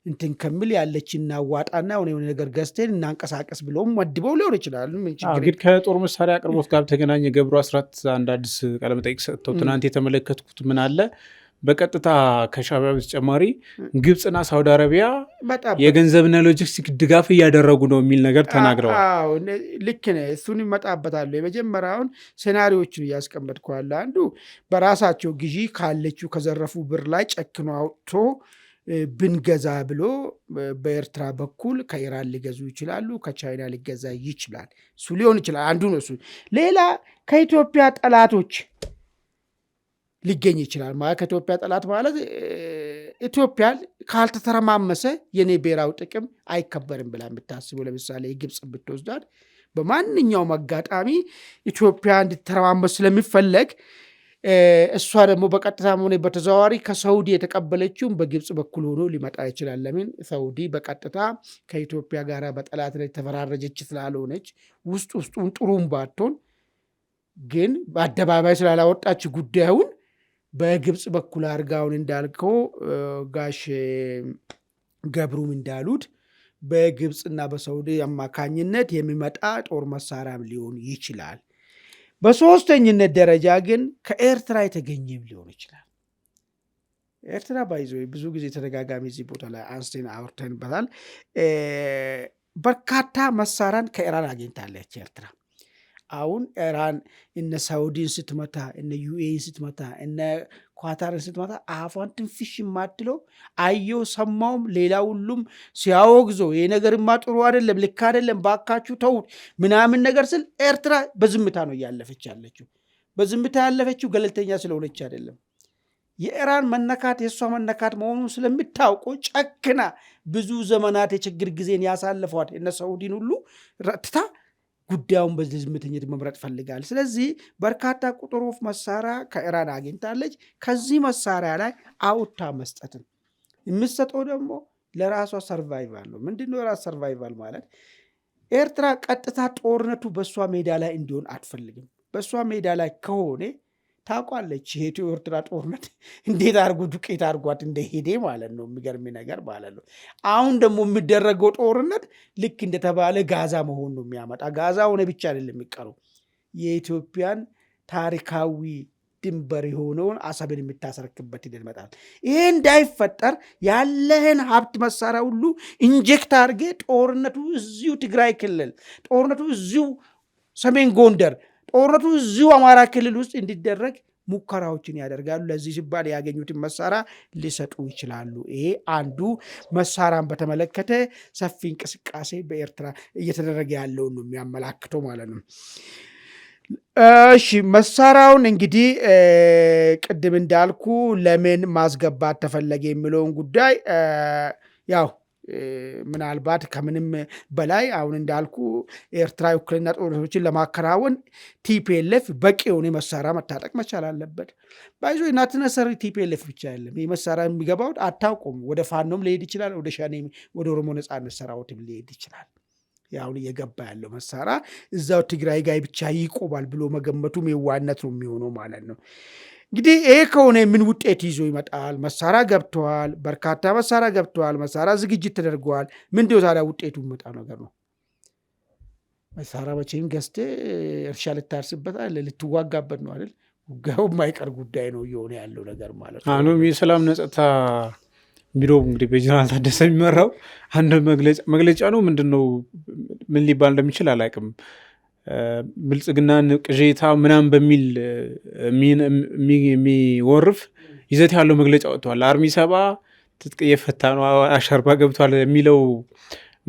እንትን ከሚል ያለችና ዋጣና የሆነ ነገር ገዝተን እናንቀሳቀስ ብለውም መድበው ሊሆን ይችላል። እንግዲህ ከጦር መሳሪያ አቅርቦት ጋር ተገናኘ ገብሩ አስራት አንድ አዲስ ቃለመጠይቅ ሰጥተው ትናንት የተመለከትኩት ምን አለ በቀጥታ ከሻዕቢያ በተጨማሪ ግብፅና ሳውዲ አረቢያ የገንዘብና ሎጂስቲክ ድጋፍ እያደረጉ ነው የሚል ነገር ተናግረዋል። ልክ ነህ። እሱን ይመጣበታለሁ። የመጀመሪያውን ሴናሪዎችን እያስቀመጥኳለ አንዱ በራሳቸው ግዢ ካለችው ከዘረፉ ብር ላይ ጨክኖ አውጥቶ ብንገዛ ብሎ በኤርትራ በኩል ከኢራን ሊገዙ ይችላሉ፣ ከቻይና ሊገዛ ይችላል። እሱ ሊሆን ይችላል። አንዱ ነው እሱ። ሌላ ከኢትዮጵያ ጠላቶች ሊገኝ ይችላል። ማለት ከኢትዮጵያ ጠላት ማለት ኢትዮጵያ ካልተተረማመሰ የኔ ብሔራዊ ጥቅም አይከበርም ብላ የምታስበው ለምሳሌ የግብፅ ብትወስዳት በማንኛውም አጋጣሚ ኢትዮጵያ እንድትተረማመስ ስለሚፈለግ እሷ ደግሞ በቀጥታ ሆነ በተዘዋዋሪ ከሳውዲ የተቀበለችውን በግብፅ በኩል ሆኖ ሊመጣ ይችላል። ለምን ሳውዲ በቀጥታ ከኢትዮጵያ ጋር በጠላት ላይ ተፈራረጀች ስላልሆነች ውስጡን ጥሩም ባትሆን ግን በአደባባይ ስላላወጣች ጉዳዩን በግብፅ በኩል አድርጋውን እንዳልከው ጋሽ ገብሩም እንዳሉት በግብፅና በሳውዲ አማካኝነት የሚመጣ ጦር መሳሪያም ሊሆን ይችላል። በሶስተኝነት ደረጃ ግን ከኤርትራ የተገኘም ሊሆን ይችላል። ኤርትራ ባይዞ ብዙ ጊዜ ተደጋጋሚ እዚህ ቦታ ላይ አንስቴን አውርተንበታል። በርካታ መሳሪያን ከኢራን አግኝታለች ኤርትራ። አሁን ኢራን እነ ሳውዲን ስትመታ እነ ዩኤን ስትመታ እነ ኳታርን ስትመታ አፏን ትንፍሽ የማትለው አየው ሰማውም ሌላ ሁሉም ሲያወግዞ ይሄ ነገርማ ጥሩ አይደለም፣ ልክ አይደለም፣ ባካችሁ ተውት ምናምን ነገር ስል ኤርትራ በዝምታ ነው እያለፈች ያለችው። በዝምታ ያለፈችው ገለልተኛ ስለሆነች አይደለም። የኢራን መነካት የእሷ መነካት መሆኑን ስለምታውቁ ጨክና ብዙ ዘመናት የችግር ጊዜን ያሳልፏት እነ ሳውዲን ሁሉ ረትታ ጉዳዩን በዚህ ዝምተኝነት መምረጥ ፈልጋል። ስለዚህ በርካታ ቁጥር ኦፍ መሳሪያ ከኢራን አግኝታለች። ከዚህ መሳሪያ ላይ አውታ መስጠትን የምትሰጠው ደግሞ ለራሷ ሰርቫይቫል ነው። ምንድነው የራስ ሰርቫይቫል ማለት? ኤርትራ ቀጥታ ጦርነቱ በእሷ ሜዳ ላይ እንዲሆን አትፈልግም። በእሷ ሜዳ ላይ ከሆነ ታውቋለች የኢትዮ ኤርትራ ጦርነት እንዴት አድርጎ ዱቄት አድርጓት እንደሄደ ማለት ነው። የሚገርም ነገር ማለት ነው። አሁን ደግሞ የሚደረገው ጦርነት ልክ እንደተባለ ጋዛ መሆን ነው የሚያመጣ። ጋዛ ሆነ ብቻ አይደለም የሚቀረው የኢትዮጵያን ታሪካዊ ድንበር የሆነውን አሰብን የምታስረክበት ሂደት ይመጣል። ይሄ እንዳይፈጠር ያለህን ሀብት መሳሪያ ሁሉ ኢንጀክት አድርጌ ጦርነቱ እዚሁ ትግራይ ክልል፣ ጦርነቱ እዚሁ ሰሜን ጎንደር፣ ጦርነቱ እዚሁ አማራ ክልል ውስጥ እንዲደረግ ሙከራዎችን ያደርጋሉ። ለዚህ ሲባል ያገኙትን መሳሪያ ሊሰጡ ይችላሉ። ይሄ አንዱ መሳሪያን በተመለከተ ሰፊ እንቅስቃሴ በኤርትራ እየተደረገ ያለውን ነው የሚያመላክተው ማለት ነው። እሺ መሳሪያውን እንግዲህ ቅድም እንዳልኩ ለምን ማስገባት ተፈለገ የሚለውን ጉዳይ ያው ምናልባት ከምንም በላይ አሁን እንዳልኩ ኤርትራ ውክልና ጦርነቶችን ለማከናወን ቲፒኤልኤፍ በቂ የሆነ መሳሪያ መታጠቅ መቻል አለበት። ባይዞ ናትነሰሪ ቲፒኤልኤፍ ብቻ አይደለም ይህ መሳሪያ የሚገባው አታውቁም። ወደ ፋኖም ሊሄድ ይችላል፣ ወደ ሸኔም ወደ ኦሮሞ ነጻነት ሰራዊትም ሊሄድ ይችላል። አሁን እየገባ ያለው መሳሪያ እዛው ትግራይ ጋር ብቻ ይቆማል ብሎ መገመቱም የዋነት ነው የሚሆነው ማለት ነው። እንግዲህ ይሄ ከሆነ ምን ውጤት ይዞ ይመጣል? መሳሪያ ገብተዋል፣ በርካታ መሳሪያ ገብተዋል፣ መሳሪያ ዝግጅት ተደርገዋል። ምንድነው ታዲያ ውጤቱ የሚመጣ ነገር ነው? መሳሪያ መቼም ገዝተህ እርሻ ልታርስበታል፣ ልትዋጋበት ነው አይደል? ውጋው የማይቀር ጉዳይ ነው እየሆነ ያለው ነገር ማለት ነው። አሁንም የሰላም ነጸታ ቢሮ እንግዲህ በጀነራል ታደሰ የሚመራው አንድ መግለጫ ነው። ምንድን ነው ምን ሊባል እንደሚችል አላውቅም። ብልጽግናን ቅዤታ ምናምን በሚል የሚወርፍ ይዘት ያለው መግለጫ ወጥቷል። አርሚ 7 ትጥቅ እየፈታ ነው አሸርባ ገብቷል የሚለው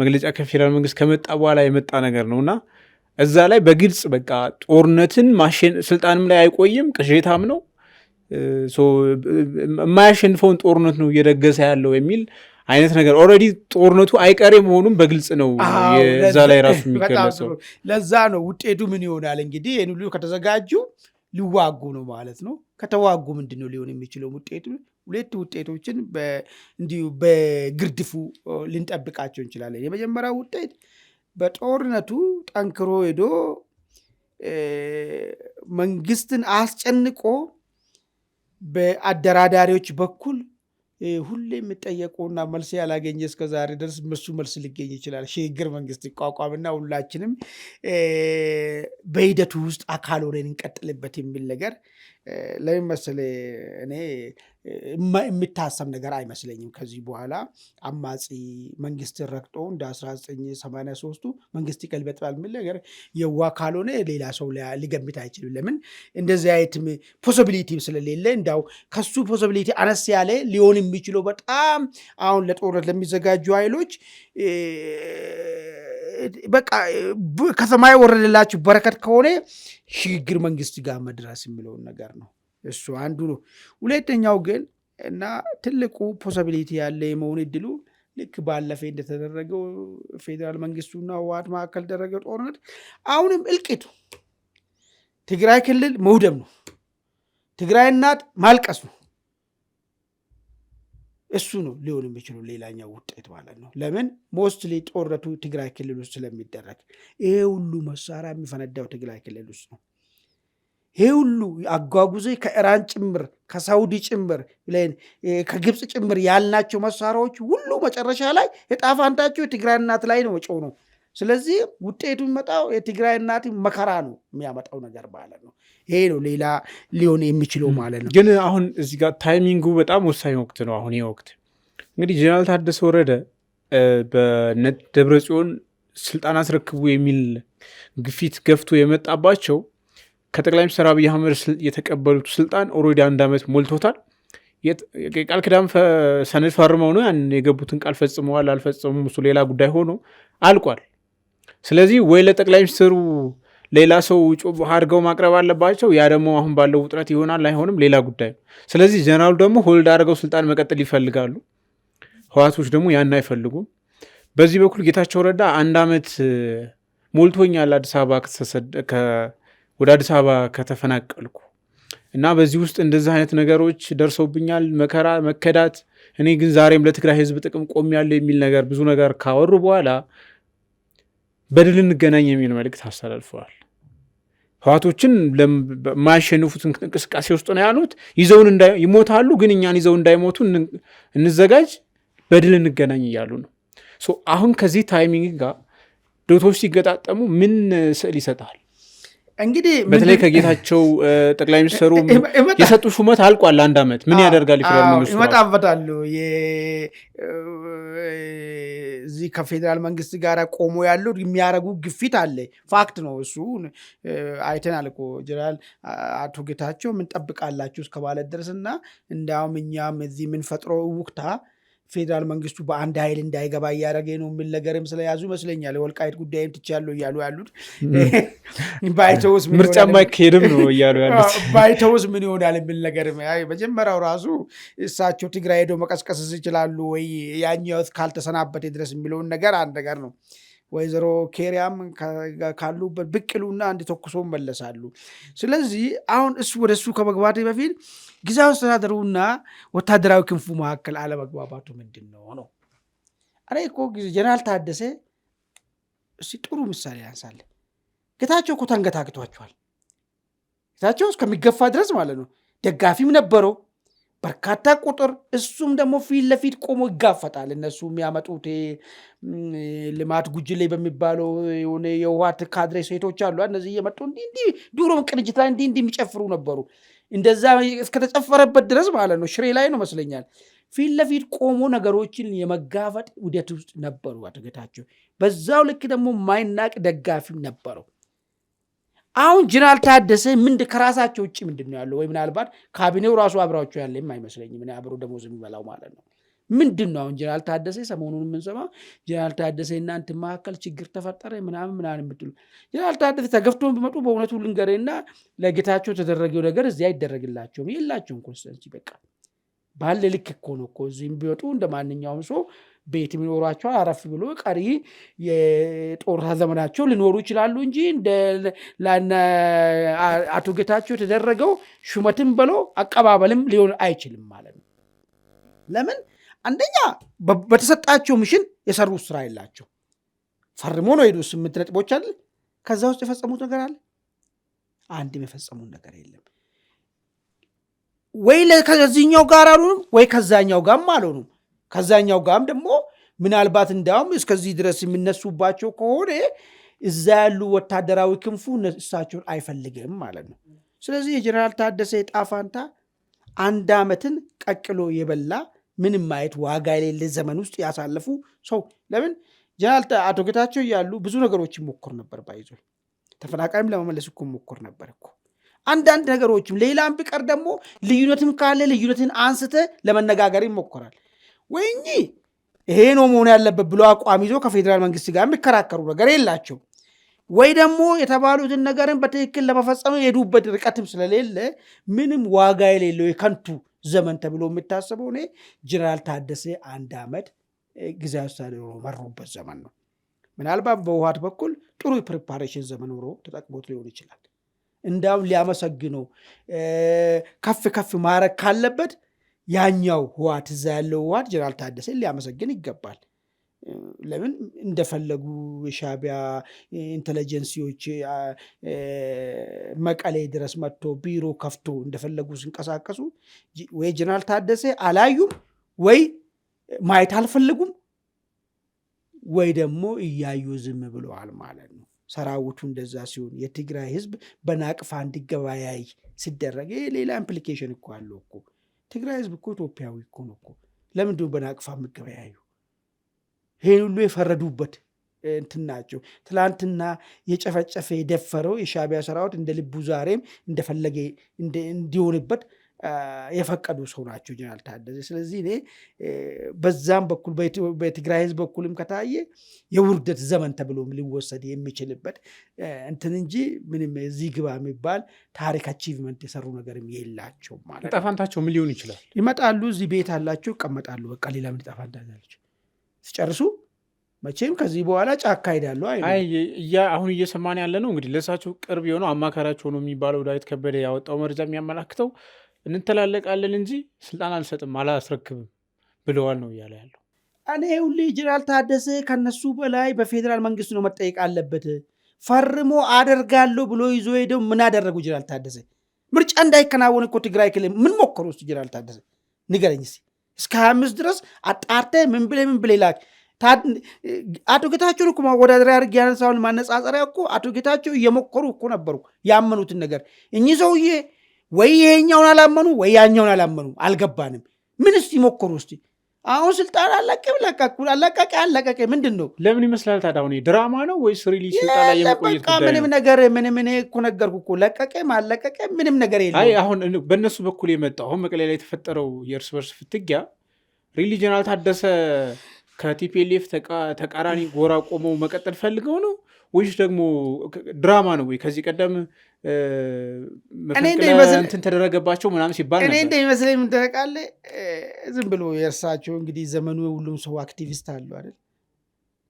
መግለጫ ከፌዴራል መንግስት ከመጣ በኋላ የመጣ ነገር ነውና እዛ ላይ በግልጽ በቃ ጦርነትን ስልጣንም ላይ አይቆይም፣ ቅዤታም ነው፣ የማያሸንፈውን ጦርነት ነው እየደገሰ ያለው የሚል አይነት ነገር ኦልሬዲ ጦርነቱ አይቀሬ መሆኑን በግልጽ ነው እዛ ላይ ራሱ የሚገለጸው። ለዛ ነው ውጤቱ ምን ይሆናል እንግዲህ ይህን ሁሉ ከተዘጋጁ ሊዋጉ ነው ማለት ነው። ከተዋጉ ምንድን ነው ሊሆን የሚችለው ውጤቱ? ሁለት ውጤቶችን እንዲሁ በግርድፉ ልንጠብቃቸው እንችላለን። የመጀመሪያው ውጤት በጦርነቱ ጠንክሮ ሄዶ መንግስትን አስጨንቆ በአደራዳሪዎች በኩል ሁሌ የሚጠየቁና መልስ ያላገኘ እስከዛሬ ድረስ እሱ መልስ ሊገኝ ይችላል። ሽግግር መንግስት ይቋቋምና ሁላችንም በሂደቱ ውስጥ አካል ሆነን እንቀጥልበት የሚል ነገር ለምን መሰለህ እኔ የሚታሰብ ነገር አይመስለኝም። ከዚህ በኋላ አማጺ መንግስትን ረግጦ እንደ 1983ቱ መንግስት ይገልበጣል የሚል ነገር የዋ ካልሆነ ሌላ ሰው ሊገምት አይችልም። ለምን እንደዚህ አይነት ፖሲቢሊቲ ስለሌለ እንዳው ከሱ ፖሲቢሊቲ አነስ ያለ ሊሆን የሚችለው በጣም አሁን ለጦርነት ለሚዘጋጁ ኃይሎች በቃ ከሰማይ ወረደላችሁ በረከት ከሆነ ሽግግር መንግስት ጋር መድረስ የሚለውን ነገር ነው። እሱ አንዱ ነው። ሁለተኛው ግን እና ትልቁ ፖሲቢሊቲ ያለ የመሆን እድሉ ልክ ባለፈ እንደተደረገው ፌዴራል መንግስቱና ህወሓት መካከል ደረገው ጦርነት አሁንም እልቂቱ ትግራይ ክልል መውደም ነው። ትግራይ እናት ማልቀስ ነው። እሱ ነው ሊሆን የሚችለው ሌላኛው ውጤት ማለት ነው። ለምን ሞስትሊ ጦርነቱ ትግራይ ክልል ውስጥ ስለሚደረግ ይሄ ሁሉ መሳሪያ የሚፈነዳው ትግራይ ክልል ውስጥ ነው። ይሄ ሁሉ አጓጉዘ ከኢራን ጭምር ከሳውዲ ጭምር ከግብፅ ጭምር ያልናቸው መሳሪያዎች ሁሉ መጨረሻ ላይ የጣፋንታቸው የትግራይ እናት ላይ ነው ወጪው ነው። ስለዚህ ውጤቱ የሚመጣው የትግራይ እናት መከራ ነው የሚያመጣው ነገር ማለት ነው። ይሄ ነው ሌላ ሊሆን የሚችለው ማለት ነው። ግን አሁን እዚህ ጋር ታይሚንጉ በጣም ወሳኝ ወቅት ነው። አሁን ይህ ወቅት እንግዲህ ጀነራል ታደሰ ወረደ በደብረጽዮን ስልጣን አስረክቡ የሚል ግፊት ገፍቶ የመጣባቸው ከጠቅላይ ሚኒስትር አብይ አህመድ የተቀበሉት ስልጣን ኦልሬዲ 1 ዓመት ሞልቶታል። የቃል ኪዳን ሰነድ ፈርመው ነው ያን የገቡትን ቃል ፈጽመዋል አልፈጸሙም እሱ ሌላ ጉዳይ ሆኖ አልቋል። ስለዚህ ወይ ለጠቅላይ ሚኒስትሩ ሌላ ሰው አድርገው ማቅረብ አለባቸው። ያ ደግሞ አሁን ባለው ውጥረት ይሆናል አይሆንም ሌላ ጉዳይ ነው። ስለዚህ ጀነራሉ ደግሞ ሆልድ አድርገው ስልጣን መቀጠል ይፈልጋሉ። ህወሓቶች ደግሞ ያን አይፈልጉም። በዚህ በኩል ጌታቸው ረዳ 1 ዓመት ሞልቶኛል ወደ አዲስ አበባ ከተፈናቀልኩ እና በዚህ ውስጥ እንደዚህ አይነት ነገሮች ደርሰውብኛል፣ መከራ መከዳት፣ እኔ ግን ዛሬም ለትግራይ ህዝብ ጥቅም ቆሜያለሁ የሚል ነገር ብዙ ነገር ካወሩ በኋላ በድል እንገናኝ የሚል መልእክት አስተላልፈዋል። ህወሓቶችን ለማያሸንፉት እንቅስቃሴ ውስጥ ነው ያሉት። ይሞታሉ፣ ግን እኛን ይዘው እንዳይሞቱ እንዘጋጅ፣ በድል እንገናኝ እያሉ ነው። አሁን ከዚህ ታይሚንግ ጋር ዶቶች ሲገጣጠሙ ምን ስዕል ይሰጣል? እንግዲህ በተለይ ከጌታቸው ጠቅላይ ሚኒስትሩ የሰጡ ሹመት አልቋል። 1 ዓመት ምን ያደርጋል? ፌዴራል መንግስቱ ይመጣበታሉ። እዚህ ከፌዴራል መንግስት ጋር ቆሞ ያለው የሚያደርጉ ግፊት አለ። ፋክት ነው እሱ አይተናል እኮ ጀነራል አቶ ጌታቸው ምን ጠብቃላችሁ እስከማለት ድረስ እና እንዳውም እኛም እዚህ ምን ፈጥሮ ውክታ ፌዴራል መንግስቱ በአንድ ኃይል እንዳይገባ እያደረገ ነው የሚል ነገርም ስለያዙ ይመስለኛል የወልቃይት ጉዳይም ትቻለሁ እያሉ ያሉት። ምርጫ ማይካሄድም ነው እያሉ ያሉት። ባይተውስ ምን ይሆናል የሚል ነገር መጀመሪያው ራሱ እሳቸው ትግራይ ሄደው መቀስቀስስ ይችላሉ ወይ ያኛው ካልተሰናበተ ድረስ የሚለውን ነገር አንድ ነገር ነው። ወይዘሮ ኬሪያም ካሉበት ብቅሉና አንድ ተኩሶ መለሳሉ። ስለዚህ አሁን እሱ ወደ እሱ ከመግባቱ በፊት ጊዜያዊ አስተዳደሩና ወታደራዊ ክንፉ መካከል አለመግባባቱ ምንድን ነው? እኔ እኮ ጀነራል ታደሰ ጥሩ ምሳሌ ያንሳል። ጌታቸው እኮ ተንገታግቷቸዋል። ጌታቸው እስከሚገፋ ድረስ ማለት ነው። ደጋፊም ነበረው በርካታ ቁጥር። እሱም ደግሞ ፊት ለፊት ቆሞ ይጋፈጣል። እነሱ የሚያመጡት ልማት ጉጅሌ በሚባለው የሆነ የህወሓት ካድሬ ሴቶች አሉ። እነዚህ እየመጡ እንዲህ ድሮም ቅንጅት ላይ እንዲህ የሚጨፍሩ ነበሩ። እንደዛ እስከተጨፈረበት ድረስ ማለት ነው። ሽሬ ላይ ነው መስለኛል። ፊት ለፊት ቆሞ ነገሮችን የመጋፈጥ ውደት ውስጥ ነበሩ አቶ ጌታቸው። በዛው ልክ ደግሞ ማይናቅ ደጋፊም ነበረው። አሁን ጀነራል ታደሰ ከራሳቸው ውጭ ምንድን ነው ያለው? ወይ ምናልባት ካቢኔው ራሱ አብራቸው ያለ አይመስለኝም። ምን አብሮ ደሞዝ የሚበላው ማለት ነው። ምንድን ነው አሁን ጀነራል ታደሰ ሰሞኑን የምንሰማው ጀነራል ታደሰ እናንተ መካከል ችግር ተፈጠረ ምናምን የምትሉ ጀነራል ታደሰ ተገፍቶ ቢመጡ በእውነቱ ልንገርህና ለጌታቸው ተደረገው ነገር እዚያ አይደረግላቸውም። የላቸውም ኮንስተንሲ በቃ ባለ ልክ እኮ ነው እኮ እዚህም ቢወጡ እንደ ማንኛውም ሰው ቤት የሚኖራቸው አረፍ ብሎ ቀሪ የጦር ዘመናቸው ሊኖሩ ይችላሉ እንጂ እንደ አቶ ጌታቸው የተደረገው ሹመትም ብሎ አቀባበልም ሊሆን አይችልም ማለት ነው። ለምን? አንደኛ በተሰጣቸው ሚሽን የሰሩት ስራ የላቸው። ፈርሞ ነው ሄዱ 8 ነጥቦች አለ። ከዛ ውስጥ የፈጸሙት ነገር አለ? አንድም የፈጸሙት ነገር የለም። ወይ ከዚህኛው ጋር አልሆኑም፣ ወይ ከዛኛው ጋርም አልሆኑም። ከዛኛው ጋርም ደግሞ ምናልባት እንዳውም እስከዚህ ድረስ የሚነሱባቸው ከሆነ እዛ ያሉ ወታደራዊ ክንፉ እሳቸውን አይፈልግም ማለት ነው። ስለዚህ የጀነራል ታደሰ ዕጣ ፈንታ 1 ዓመትን ቀቅሎ የበላ ምንም ማየት ዋጋ የሌለ ዘመን ውስጥ ያሳለፉ ሰው። ለምን ጀነራል አቶ ጌታቸው እያሉ ብዙ ነገሮች ሞክር ነበር። ባይዞ ተፈናቃይም ለመመለስ እኮ ሞክር ነበር እኮ አንዳንድ ነገሮችም። ሌላም ቢቀር ደግሞ ልዩነትም ካለ ልዩነትን አንስተ ለመነጋገር ይሞክራል። ወይ ይሄ ነው መሆን ያለበት ብሎ አቋም ይዞ ከፌዴራል መንግስት ጋር የሚከራከሩ ነገር የላቸው። ወይ ደግሞ የተባሉትን ነገርን በትክክል ለመፈጸም የሄዱበት ርቀትም ስለሌለ ምንም ዋጋ የሌለው የከንቱ ዘመን ተብሎ የሚታሰበው እኔ ጀነራል ታደሰ 1 ዓመት ጊዜያዊ አስተዳደር መሩበት ዘመን ነው። ምናልባት በህወሓት በኩል ጥሩ የፕሪፓሬሽን ዘመን ኖሮ ተጠቅሞት ሊሆን ይችላል። እንዳውም ሊያመሰግነው ከፍ ማድረግ ካለበት ያኛው ህወሓት እዛ ያለው ህወሓት ጀነራል ታደሰ ሊያመሰግን ይገባል። ለምን እንደፈለጉ የሻዕቢያ ኢንተለጀንሲዎች መቀሌ ድረስ መጥቶ ቢሮ ከፍቶ እንደፈለጉ ሲንቀሳቀሱ ወይ ጀነራል ታደሰ አላዩም፣ ወይ ማየት አልፈለጉም፣ ወይ ደግሞ እያዩ ዝም ብለዋል ማለት ነው። ሰራዊቱ እንደዛ ሲሆን የትግራይ ህዝብ በናቅፋ እንዲገበያይ ሲደረግ ሌላ ኢምፕሊኬሽን እኮ አለው እኮ። ትግራይ ህዝብ እኮ ኢትዮጵያዊ እኮ ነው እኮ። ለምንድነው በናቅፋ የሚገበያዩ? ይሄን ሁሉ የፈረዱበት እንትን ናቸው። ትላንትና የጨፈጨፈ የደፈረው የሻዕቢያ ሰራዊት እንደ ልቡ ዛሬም እንደፈለገ እንዲሆንበት የፈቀዱ ሰው ናቸው ጀነራል ታደሰ። ስለዚህ እኔ በዛም በኩል በትግራይ ህዝብ በኩልም ከታየ የውርደት ዘመን ተብሎ ሊወሰድ የሚችልበት እንትን እንጂ ምንም እዚህ ግባ የሚባል ታሪክ አቺቭመንት የሰሩ ነገርም የላቸው ማለት ነው። ዕጣ ፈንታቸው ምን ሊሆን ይችላል? ይመጣሉ፣ እዚህ ቤት አላቸው፣ ይቀመጣሉ። በቃ ሌላ ምን ዕጣ ፈንታ አላቸው? ሲጨርሱ መቼም ከዚህ በኋላ ጫካ ሄዳሉ። አሁን እየሰማን ያለ ነው እንግዲህ ለእሳቸው ቅርብ የሆነው አማካሪያቸው ነው የሚባለው ዳዊት ከበደ ያወጣው መረጃ የሚያመላክተው እንተላለቃለን እንጂ ስልጣን አልሰጥም አላስረክብም ብለዋል ነው እያለ ያለው። እኔ ሁሌ ጀነራል ታደሰ ከነሱ በላይ በፌዴራል መንግስት ነው መጠየቅ አለበት። ፈርሞ አደርጋለሁ ብሎ ይዞ ሄደው ምን አደረጉ? ጀነራል ታደሰ ምርጫ እንዳይከናወን እኮ ትግራይ ክልል ምን ሞከሩ? ውስጥ ጀነራል ታደሰ ንገረኝ እስከ 25 ድረስ አጣርተ ምን ብለ ላክ። አቶ ጌታቸውን እኮ ማወዳደሪያ አድርግ ያነሳውን ማነጻጸሪያ እኮ አቶ ጌታቸው እየሞከሩ እኮ ነበሩ ያመኑትን ነገር። እኚህ ሰውዬ ወይ ይሄኛውን አላመኑ ወይ ያኛውን አላመኑ፣ አልገባንም። ምን እስቲ ሞክሩ እስቲ። አሁን ስልጣን አለቀቀ ምንድን ነው? ለምን ይመስላል ታዲያ? አሁን ድራማ ነው ወይስ ሪሊ ስልጣን ላይ የመቆየት ጉዳይ ነው? ምንም ነገር ምንም እኔ እኮ ነገርኩ እኮ ለቀቀ ማለቀቀ ምንም ነገር የለም። አይ አሁን በእነሱ በኩል የመጣው አሁን መቀሌ ላይ የተፈጠረው የእርስ በርስ ፍትጊያ ሪሊ ጀነራል ታደሰ ከቲፒኤልኤፍ ተቃራኒ ጎራ ቆመው መቀጠል ፈልገው ነው ወይስ ደግሞ ድራማ ነው? ወይ ከዚህ ቀደም እንትን ተደረገባቸው ምናምን ሲባል ነበር። እኔ እንደሚመስለኝ ምን ታውቃለህ፣ ዝም ብሎ የእርሳቸው እንግዲህ ዘመኑ ሁሉም ሰው አክቲቪስት አለው አይደል?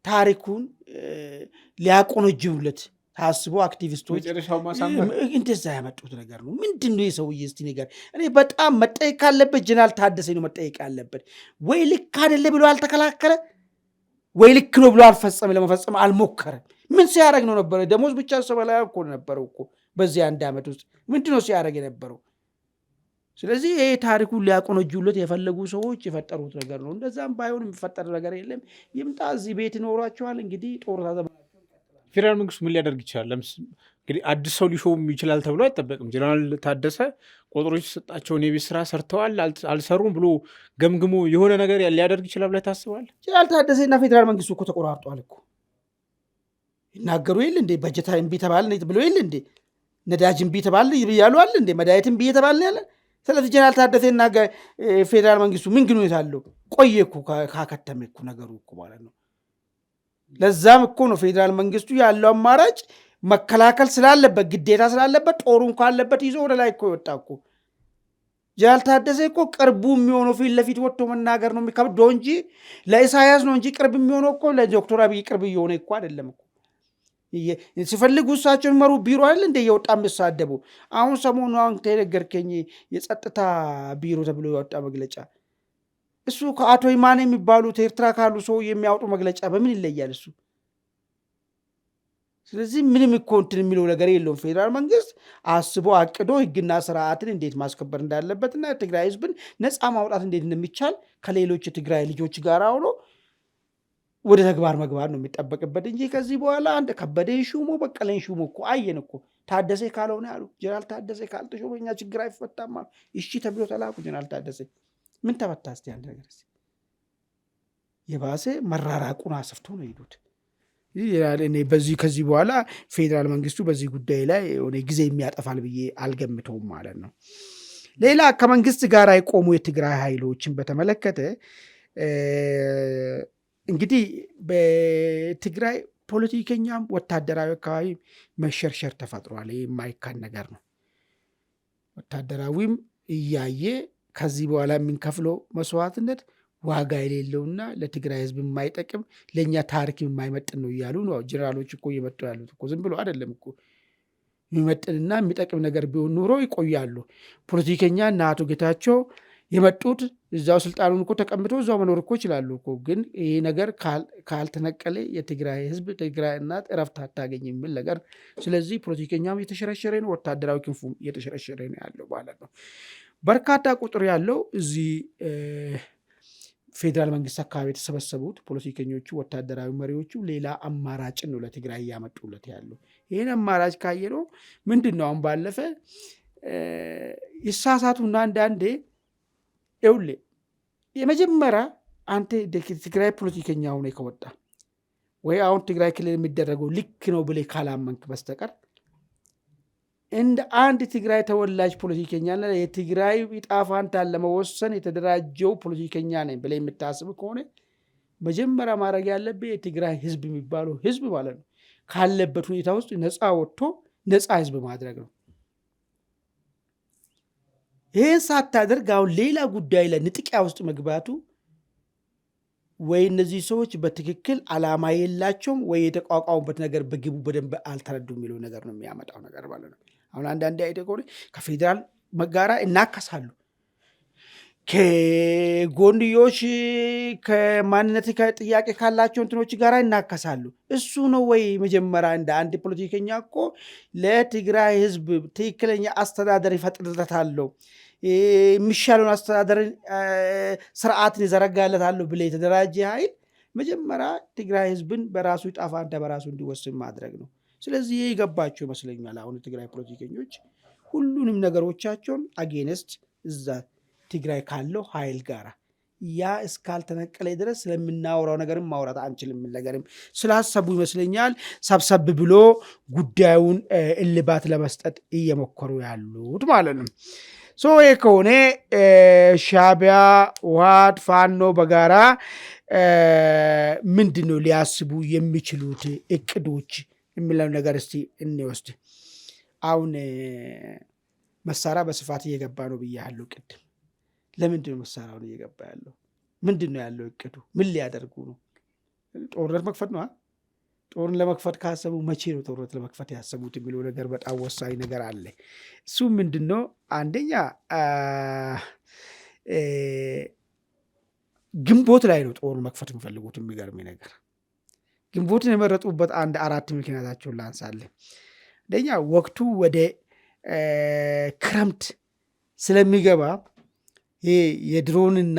ታሪኩን ሊያቆነጅቡለት ታስቦ አክቲቪስቶች እንደዛ ያመጡት ነገር ነው። ምንድን ነው የሰውዬ እስቲ ነገር? እኔ በጣም መጠየቅ ካለበት ጀነራል ታደሰ ነው መጠየቅ ያለበት። ወይ ልክ አይደለ ብሎ አልተከላከለ፣ ወይ ልክ ነው ብሎ አልፈጸመ፣ ለመፈጸም አልሞከረም። ምን ሲያደርግ ነው ነበረ? ደሞዝ ብቻ ሰበላይ እኮ ነበረው እኮ በዚህ 1 ዓመት ውስጥ ምንድን ነው ሲያደርግ የነበረው? ስለዚህ ይሄ ታሪኩን ሊያቆነጁለት የፈለጉ ሰዎች የፈጠሩት ነገር ነው። እንደዛም ባይሆን የሚፈጠር ነገር የለም። ይምጣ፣ እዚህ ቤት ይኖሯቸዋል። እንግዲህ ጦር ፌዴራል መንግስቱ ምን ሊያደርግ ይችላል? እንግዲህ አዲስ ሰው ሊሾም ይችላል ተብሎ አይጠበቅም። ጀነራል ታደሰ ቆጥሮች የሰጣቸውን የቤት ስራ ሰርተዋል አልሰሩም ብሎ ገምግሞ የሆነ ነገር ሊያደርግ ይችላል ብለህ ታስባለህ? ጀነራል ታደሰ እና ፌዴራል መንግስቱ እኮ ተቆራርጧል እኮ። ይናገሩ የለ እንዴ? በጀት እምቢ ተባልን ብሎ የለ እንዴ? ነዳጅን ቢተባል ይያሉ አለ እንደ መድኃኒትን ቢተባል ያለ። ስለዚህ ጀነራል ታደሰና ፌዴራል መንግስቱ ምን ግንኙነት አለው? ቆየ እኮ ካከተመ እኮ ነገሩ እኮ ማለት ነው። ለዛም እኮ ነው ፌዴራል መንግስቱ ያለው አማራጭ መከላከል ስላለበት ግዴታ ስላለበት ጦሩን ካለበት ይዞ ወደ ላይ እኮ ይወጣ እኮ። ጀነራል ታደሰ እኮ ቅርቡ የሚሆነው ፊት ለፊት ወጥቶ መናገር ነው የሚከብደው እንጂ ለኢሳያስ ነው እንጂ ቅርብ የሚሆነው እኮ ለዶክተር አብይ ቅርብ እየሆነ እኮ አይደለም እኮ። ሲፈልጉ እሳቸው የሚመሩ ቢሮ አይደል እንደ እየወጣ የሚሳደቡ። አሁን ሰሞኑ አሁን ተነገርከኝ የጸጥታ ቢሮ ተብሎ የወጣ መግለጫ እሱ ከአቶ ይማነ የሚባሉት ኤርትራ ካሉ ሰው የሚያወጡ መግለጫ በምን ይለያል እሱ? ስለዚህ ምንም እኮ እንትን የሚለው ነገር የለውም። ፌዴራል መንግስት አስቦ አቅዶ ህግና ስርዓትን እንዴት ማስከበር እንዳለበትና የትግራይ ህዝብን ነፃ ማውጣት እንዴት እንደሚቻል ከሌሎች የትግራይ ልጆች ጋር ሆኖ ወደ ተግባር መግባት ነው የሚጠበቅበት እንጂ ከዚህ በኋላ አንድ ከበደን ሹሞ በቀለን ሹሞ እኮ አየን እኮ። ታደሰ ካልሆነ አሉ ጀነራል ታደሰ ካልተሾመ እኛ ችግር አይፈታም አሉ። እሺ ተብሎ ተላኩ ጀነራል ታደሰ። ምን ተፈታ እስቲ አንድ ነገር እስቲ። የባሰ መራራቁን አስፍቶ ነው ሄዱት። በዚህ ከዚህ በኋላ ፌዴራል መንግስቱ በዚህ ጉዳይ ላይ የሆነ ጊዜ የሚያጠፋል ብዬ አልገምተውም ማለት ነው። ሌላ ከመንግስት ጋር የቆሙ የትግራይ ኃይሎችን በተመለከተ እንግዲህ በትግራይ ፖለቲከኛም ወታደራዊ አካባቢ መሸርሸር ተፈጥሯል። የማይካድ ነገር ነው። ወታደራዊም እያየ ከዚህ በኋላ የምንከፍለው መስዋዕትነት ዋጋ የሌለውና ለትግራይ ህዝብ የማይጠቅም ለእኛ ታሪክ የማይመጥን ነው እያሉ ነው ጀነራሎች እኮ እየመጡ ያሉት እኮ። ዝም ብሎ አይደለም እኮ። የሚመጥንና የሚጠቅም ነገር ቢሆን ኖሮ ይቆያሉ። ፖለቲከኛ እና አቶ ጌታቸው የመጡት እዛው ስልጣኑን እኮ ተቀምጠው እዛው መኖር እኮ ይችላሉ እኮ። ግን ይሄ ነገር ካልተነቀለ የትግራይ ህዝብ ትግራይ እናት እረፍት አታገኝ የሚል ነገር። ስለዚህ ፖለቲከኛም እየተሸረሸረ ነው፣ ወታደራዊ ክንፉም እየተሸረሸረ ነው ያለው ማለት ነው። በርካታ ቁጥር ያለው እዚህ ፌዴራል መንግስት አካባቢ የተሰበሰቡት ፖለቲከኞቹ፣ ወታደራዊ መሪዎቹ ሌላ አማራጭን ነው ለትግራይ እያመጡለት ያሉ። ይህን አማራጭ ካየነው ምንድን ነው አሁን ባለፈ ይሳሳቱና አንዳንዴ ይውሌ የመጀመሪያ አንተ ትግራይ ፖለቲከኛ ሆነ ከወጣ ወይ አሁን ትግራይ ክልል የሚደረገው ልክ ነው ብለህ ካላመንክ በስተቀር እንደ አንድ ትግራይ ተወላጅ ፖለቲከኛና የትግራይ ዕጣ ፈንታን ለመወሰን የተደራጀው ፖለቲከኛ ነኝ ብለህ የምታስብ ከሆነ መጀመሪያ ማድረግ ያለብህ የትግራይ ህዝብ የሚባለው ህዝብ ማለት ነው ካለበት ሁኔታ ውስጥ ነፃ ወጥቶ ነፃ ህዝብ ማድረግ ነው። ይህን ሳታደርግ አሁን ሌላ ጉዳይ ላይ ንጥቂያ ውስጥ መግባቱ ወይ እነዚህ ሰዎች በትክክል ዓላማ የላቸውም ወይ የተቋቋሙበት ነገር በግቡ በደንብ አልተረዱ የሚለው ነገር ነው የሚያመጣው ነገር ማለት ነው። አሁን አንዳንዴ አይደል ከሆነ ከፌዴራል መጋራ እናከሳሉ፣ ከጎንዮሽ ከማንነት ጥያቄ ካላቸው እንትኖች ጋር እናከሳሉ። እሱ ነው ወይ መጀመሪያ እንደ አንድ ፖለቲከኛ እኮ ለትግራይ ህዝብ ትክክለኛ አስተዳደር ይፈጥርለታለሁ የሚሻለውን አስተዳደር ስርዓትን ይዘረጋለታለሁ ብለ የተደራጀ ኃይል መጀመሪያ ትግራይ ህዝብን በራሱ ዕጣ ፈንታ በራሱ እንዲወስን ማድረግ ነው። ስለዚህ ይህ ይገባቸው ይመስለኛል። አሁን የትግራይ ፖለቲከኞች ሁሉንም ነገሮቻቸውን አጌነስት እዛ ትግራይ ካለው ኃይል ጋር ያ እስካልተነቀለ ድረስ ስለምናወራው ነገርም ማውራት አንችልም ነገርም ስላሰቡ ይመስለኛል ሰብሰብ ብሎ ጉዳዩን እልባት ለመስጠት እየሞከሩ ያሉት ማለት ነው። ይህ ከሆነ ሻዕቢያ፣ ህወሓት፣ ፋኖ በጋራ ምንድን ነው ሊያስቡ የሚችሉት እቅዶች የሚለው ነገር እስቲ እንወስድ። አሁን መሳሪያ በስፋት እየገባ ነው ብያለሁ ቅድም። ለምንድን ነው መሳሪያውን እየገባ ያለው? ምንድን ነው ያለው እቅዱ? ምን ሊያደርጉ ነው? ጦርነት መክፈት ነው። ጦርን ለመክፈት ካሰቡ መቼ ነው ጦርነት ለመክፈት ያሰቡት የሚለው ነገር በጣም ወሳኝ ነገር አለ። እሱ ምንድን ነው? አንደኛ ግንቦት ላይ ነው ጦርን መክፈት የሚፈልጉት። የሚገርም ነገር ግንቦትን የመረጡበት አንድ 4 ምክንያታቸውን ላንሳለን። አንደኛ ወቅቱ ወደ ክረምት ስለሚገባ ይሄ የድሮንና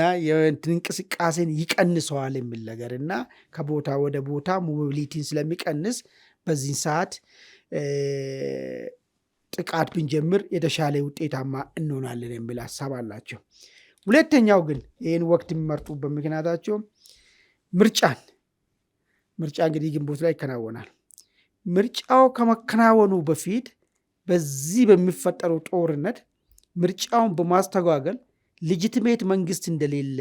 እንቅስቃሴን ይቀንሰዋል የሚል ነገር እና ከቦታ ወደ ቦታ ሞቢሊቲን ስለሚቀንስ በዚህን ሰዓት ጥቃት ብንጀምር የተሻለ ውጤታማ እንሆናለን የሚል ሀሳብ አላቸው። ሁለተኛው ግን ይህን ወቅት የሚመርጡበት ምክንያታቸው ምርጫ እንግዲህ ግንቦት ላይ ይከናወናል። ምርጫው ከመከናወኑ በፊት በዚህ በሚፈጠረው ጦርነት ምርጫውን በማስተጓገል ሌጂቲሜት መንግስት እንደሌለ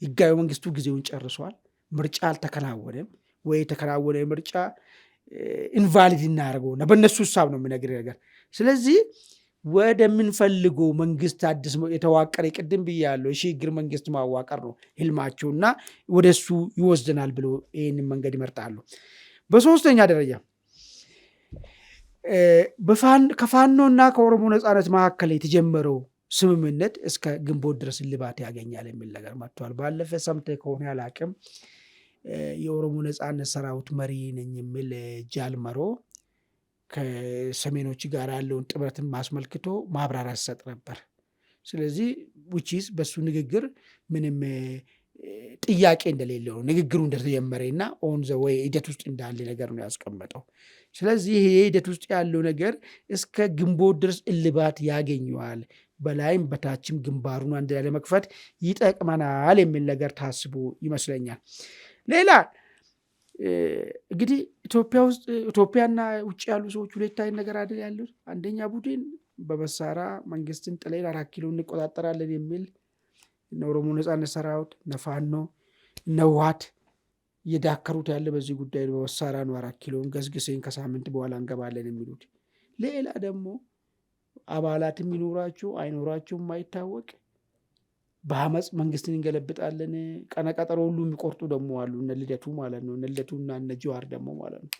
ህጋዊ መንግስቱ ጊዜውን ጨርሷል። ምርጫ አልተከናወነም ወይ የተከናወነ ምርጫ ኢንቫሊድ እናደርገውና በእነሱ ሀሳብ ነው የምነግርህ ነገር። ስለዚህ ወደምንፈልገው መንግስት አዲስ የተዋቀረ ቅድም ብያለሁ የሽግግር መንግስት ማዋቀር ነው ህልማቸውና ወደሱ ይወስደናል ብሎ ይህንን መንገድ ይመርጣሉ። በሶስተኛ ደረጃ ከፋኖና ከኦሮሞ ነጻነት መካከል የተጀመረው ስምምነት እስከ ግንቦት ድረስ እልባት ያገኛል የሚል ነገር መጥቷል። ባለፈ ሰምተህ ከሆነ አላቅም የኦሮሞ ነጻነት ሰራዊት መሪ ነኝ የሚል ጃልመሮ ከሰሜኖች ጋር ያለውን ጥምረትን ማስመልክቶ ማብራሪያ ሰጥ ነበር። ስለዚህ ውጪስ በሱ ንግግር ምንም ጥያቄ እንደሌለው ንግግሩ እንደተጀመረና ኦን ዘ ዌይ ሂደት ውስጥ እንዳለ ነገር ነው ያስቀመጠው። ስለዚህ ይሄ ሂደት ውስጥ ያለው ነገር እስከ ግንቦት ድረስ እልባት ያገኘዋል፣ በላይም በታችም ግንባሩን አንድ ላይ ለመክፈት ይጠቅመናል የሚል ነገር ታስቦ ይመስለኛል። ሌላ እንግዲህ ኢትዮጵያና ውጭ ያሉ ሰዎች ሁለት አይነት ነገር አይደል ያለው። አንደኛ ቡድን በመሳሪያ መንግስትን ጥለን 4 ኪሎ እንቆጣጠራለን የሚል ኦሮሞ ነጻነት ሰራዊት ነፋኖ ነዋት እየዳከሩት ያለ በዚህ ጉዳይ በመሳሪያ ነው 4 ኪሎን ገዝግሰን ከሳምንት በኋላ እንገባለን የሚሉት። ሌላ ደግሞ አባላት የሚኖራቸው አይኖራቸው የማይታወቅ በአመፅ መንግስትን እንገለብጣለን ቀነቀጠሮ ሁሉ የሚቆርጡ ደግሞ አሉ። እነ ልደቱ ማለት ነው። እነ ልደቱና እነ ጀዋር ደግሞ ማለት ነው።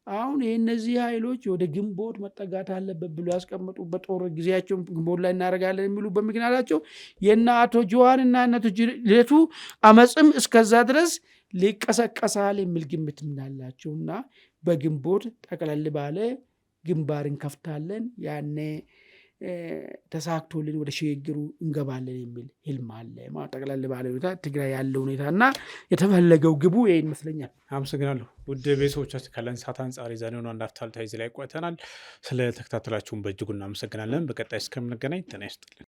አሁን እነዚህ ኃይሎች ወደ ግንቦት መጠጋት አለበት ብሎ ያስቀመጡበት ጦር ጊዜያቸውን ግንቦት ላይ እናደርጋለን የሚሉ በምክንያታቸው የእነ አቶ ጀዋርና እነ አቶ ልደቱ አመፅም እስከዛ ድረስ ሊቀሰቀሳል የሚል ግምት ምናላቸውና በግንቦት ጠቅለል ባለ ግንባር እንከፍታለን ያኔ ተሳክቶልን ወደ ሽግግሩ እንገባለን የሚል ህልም አለ። ጠቅለል ባለ ሁኔታ ትግራይ ያለው ሁኔታና የተፈለገው ግቡ ይሄን ይመስለኛል። አመሰግናለሁ። ውድ ቤተሰቦቻችን ካለን ሰዓት አንጻር ይዘን አንድ አፍታ እዚህ ላይ ቆይተናል። ስለተከታተላችሁን በእጅጉ እናመሰግናለን። በቀጣይ እስከምንገናኝ ጤና ይስጥልን።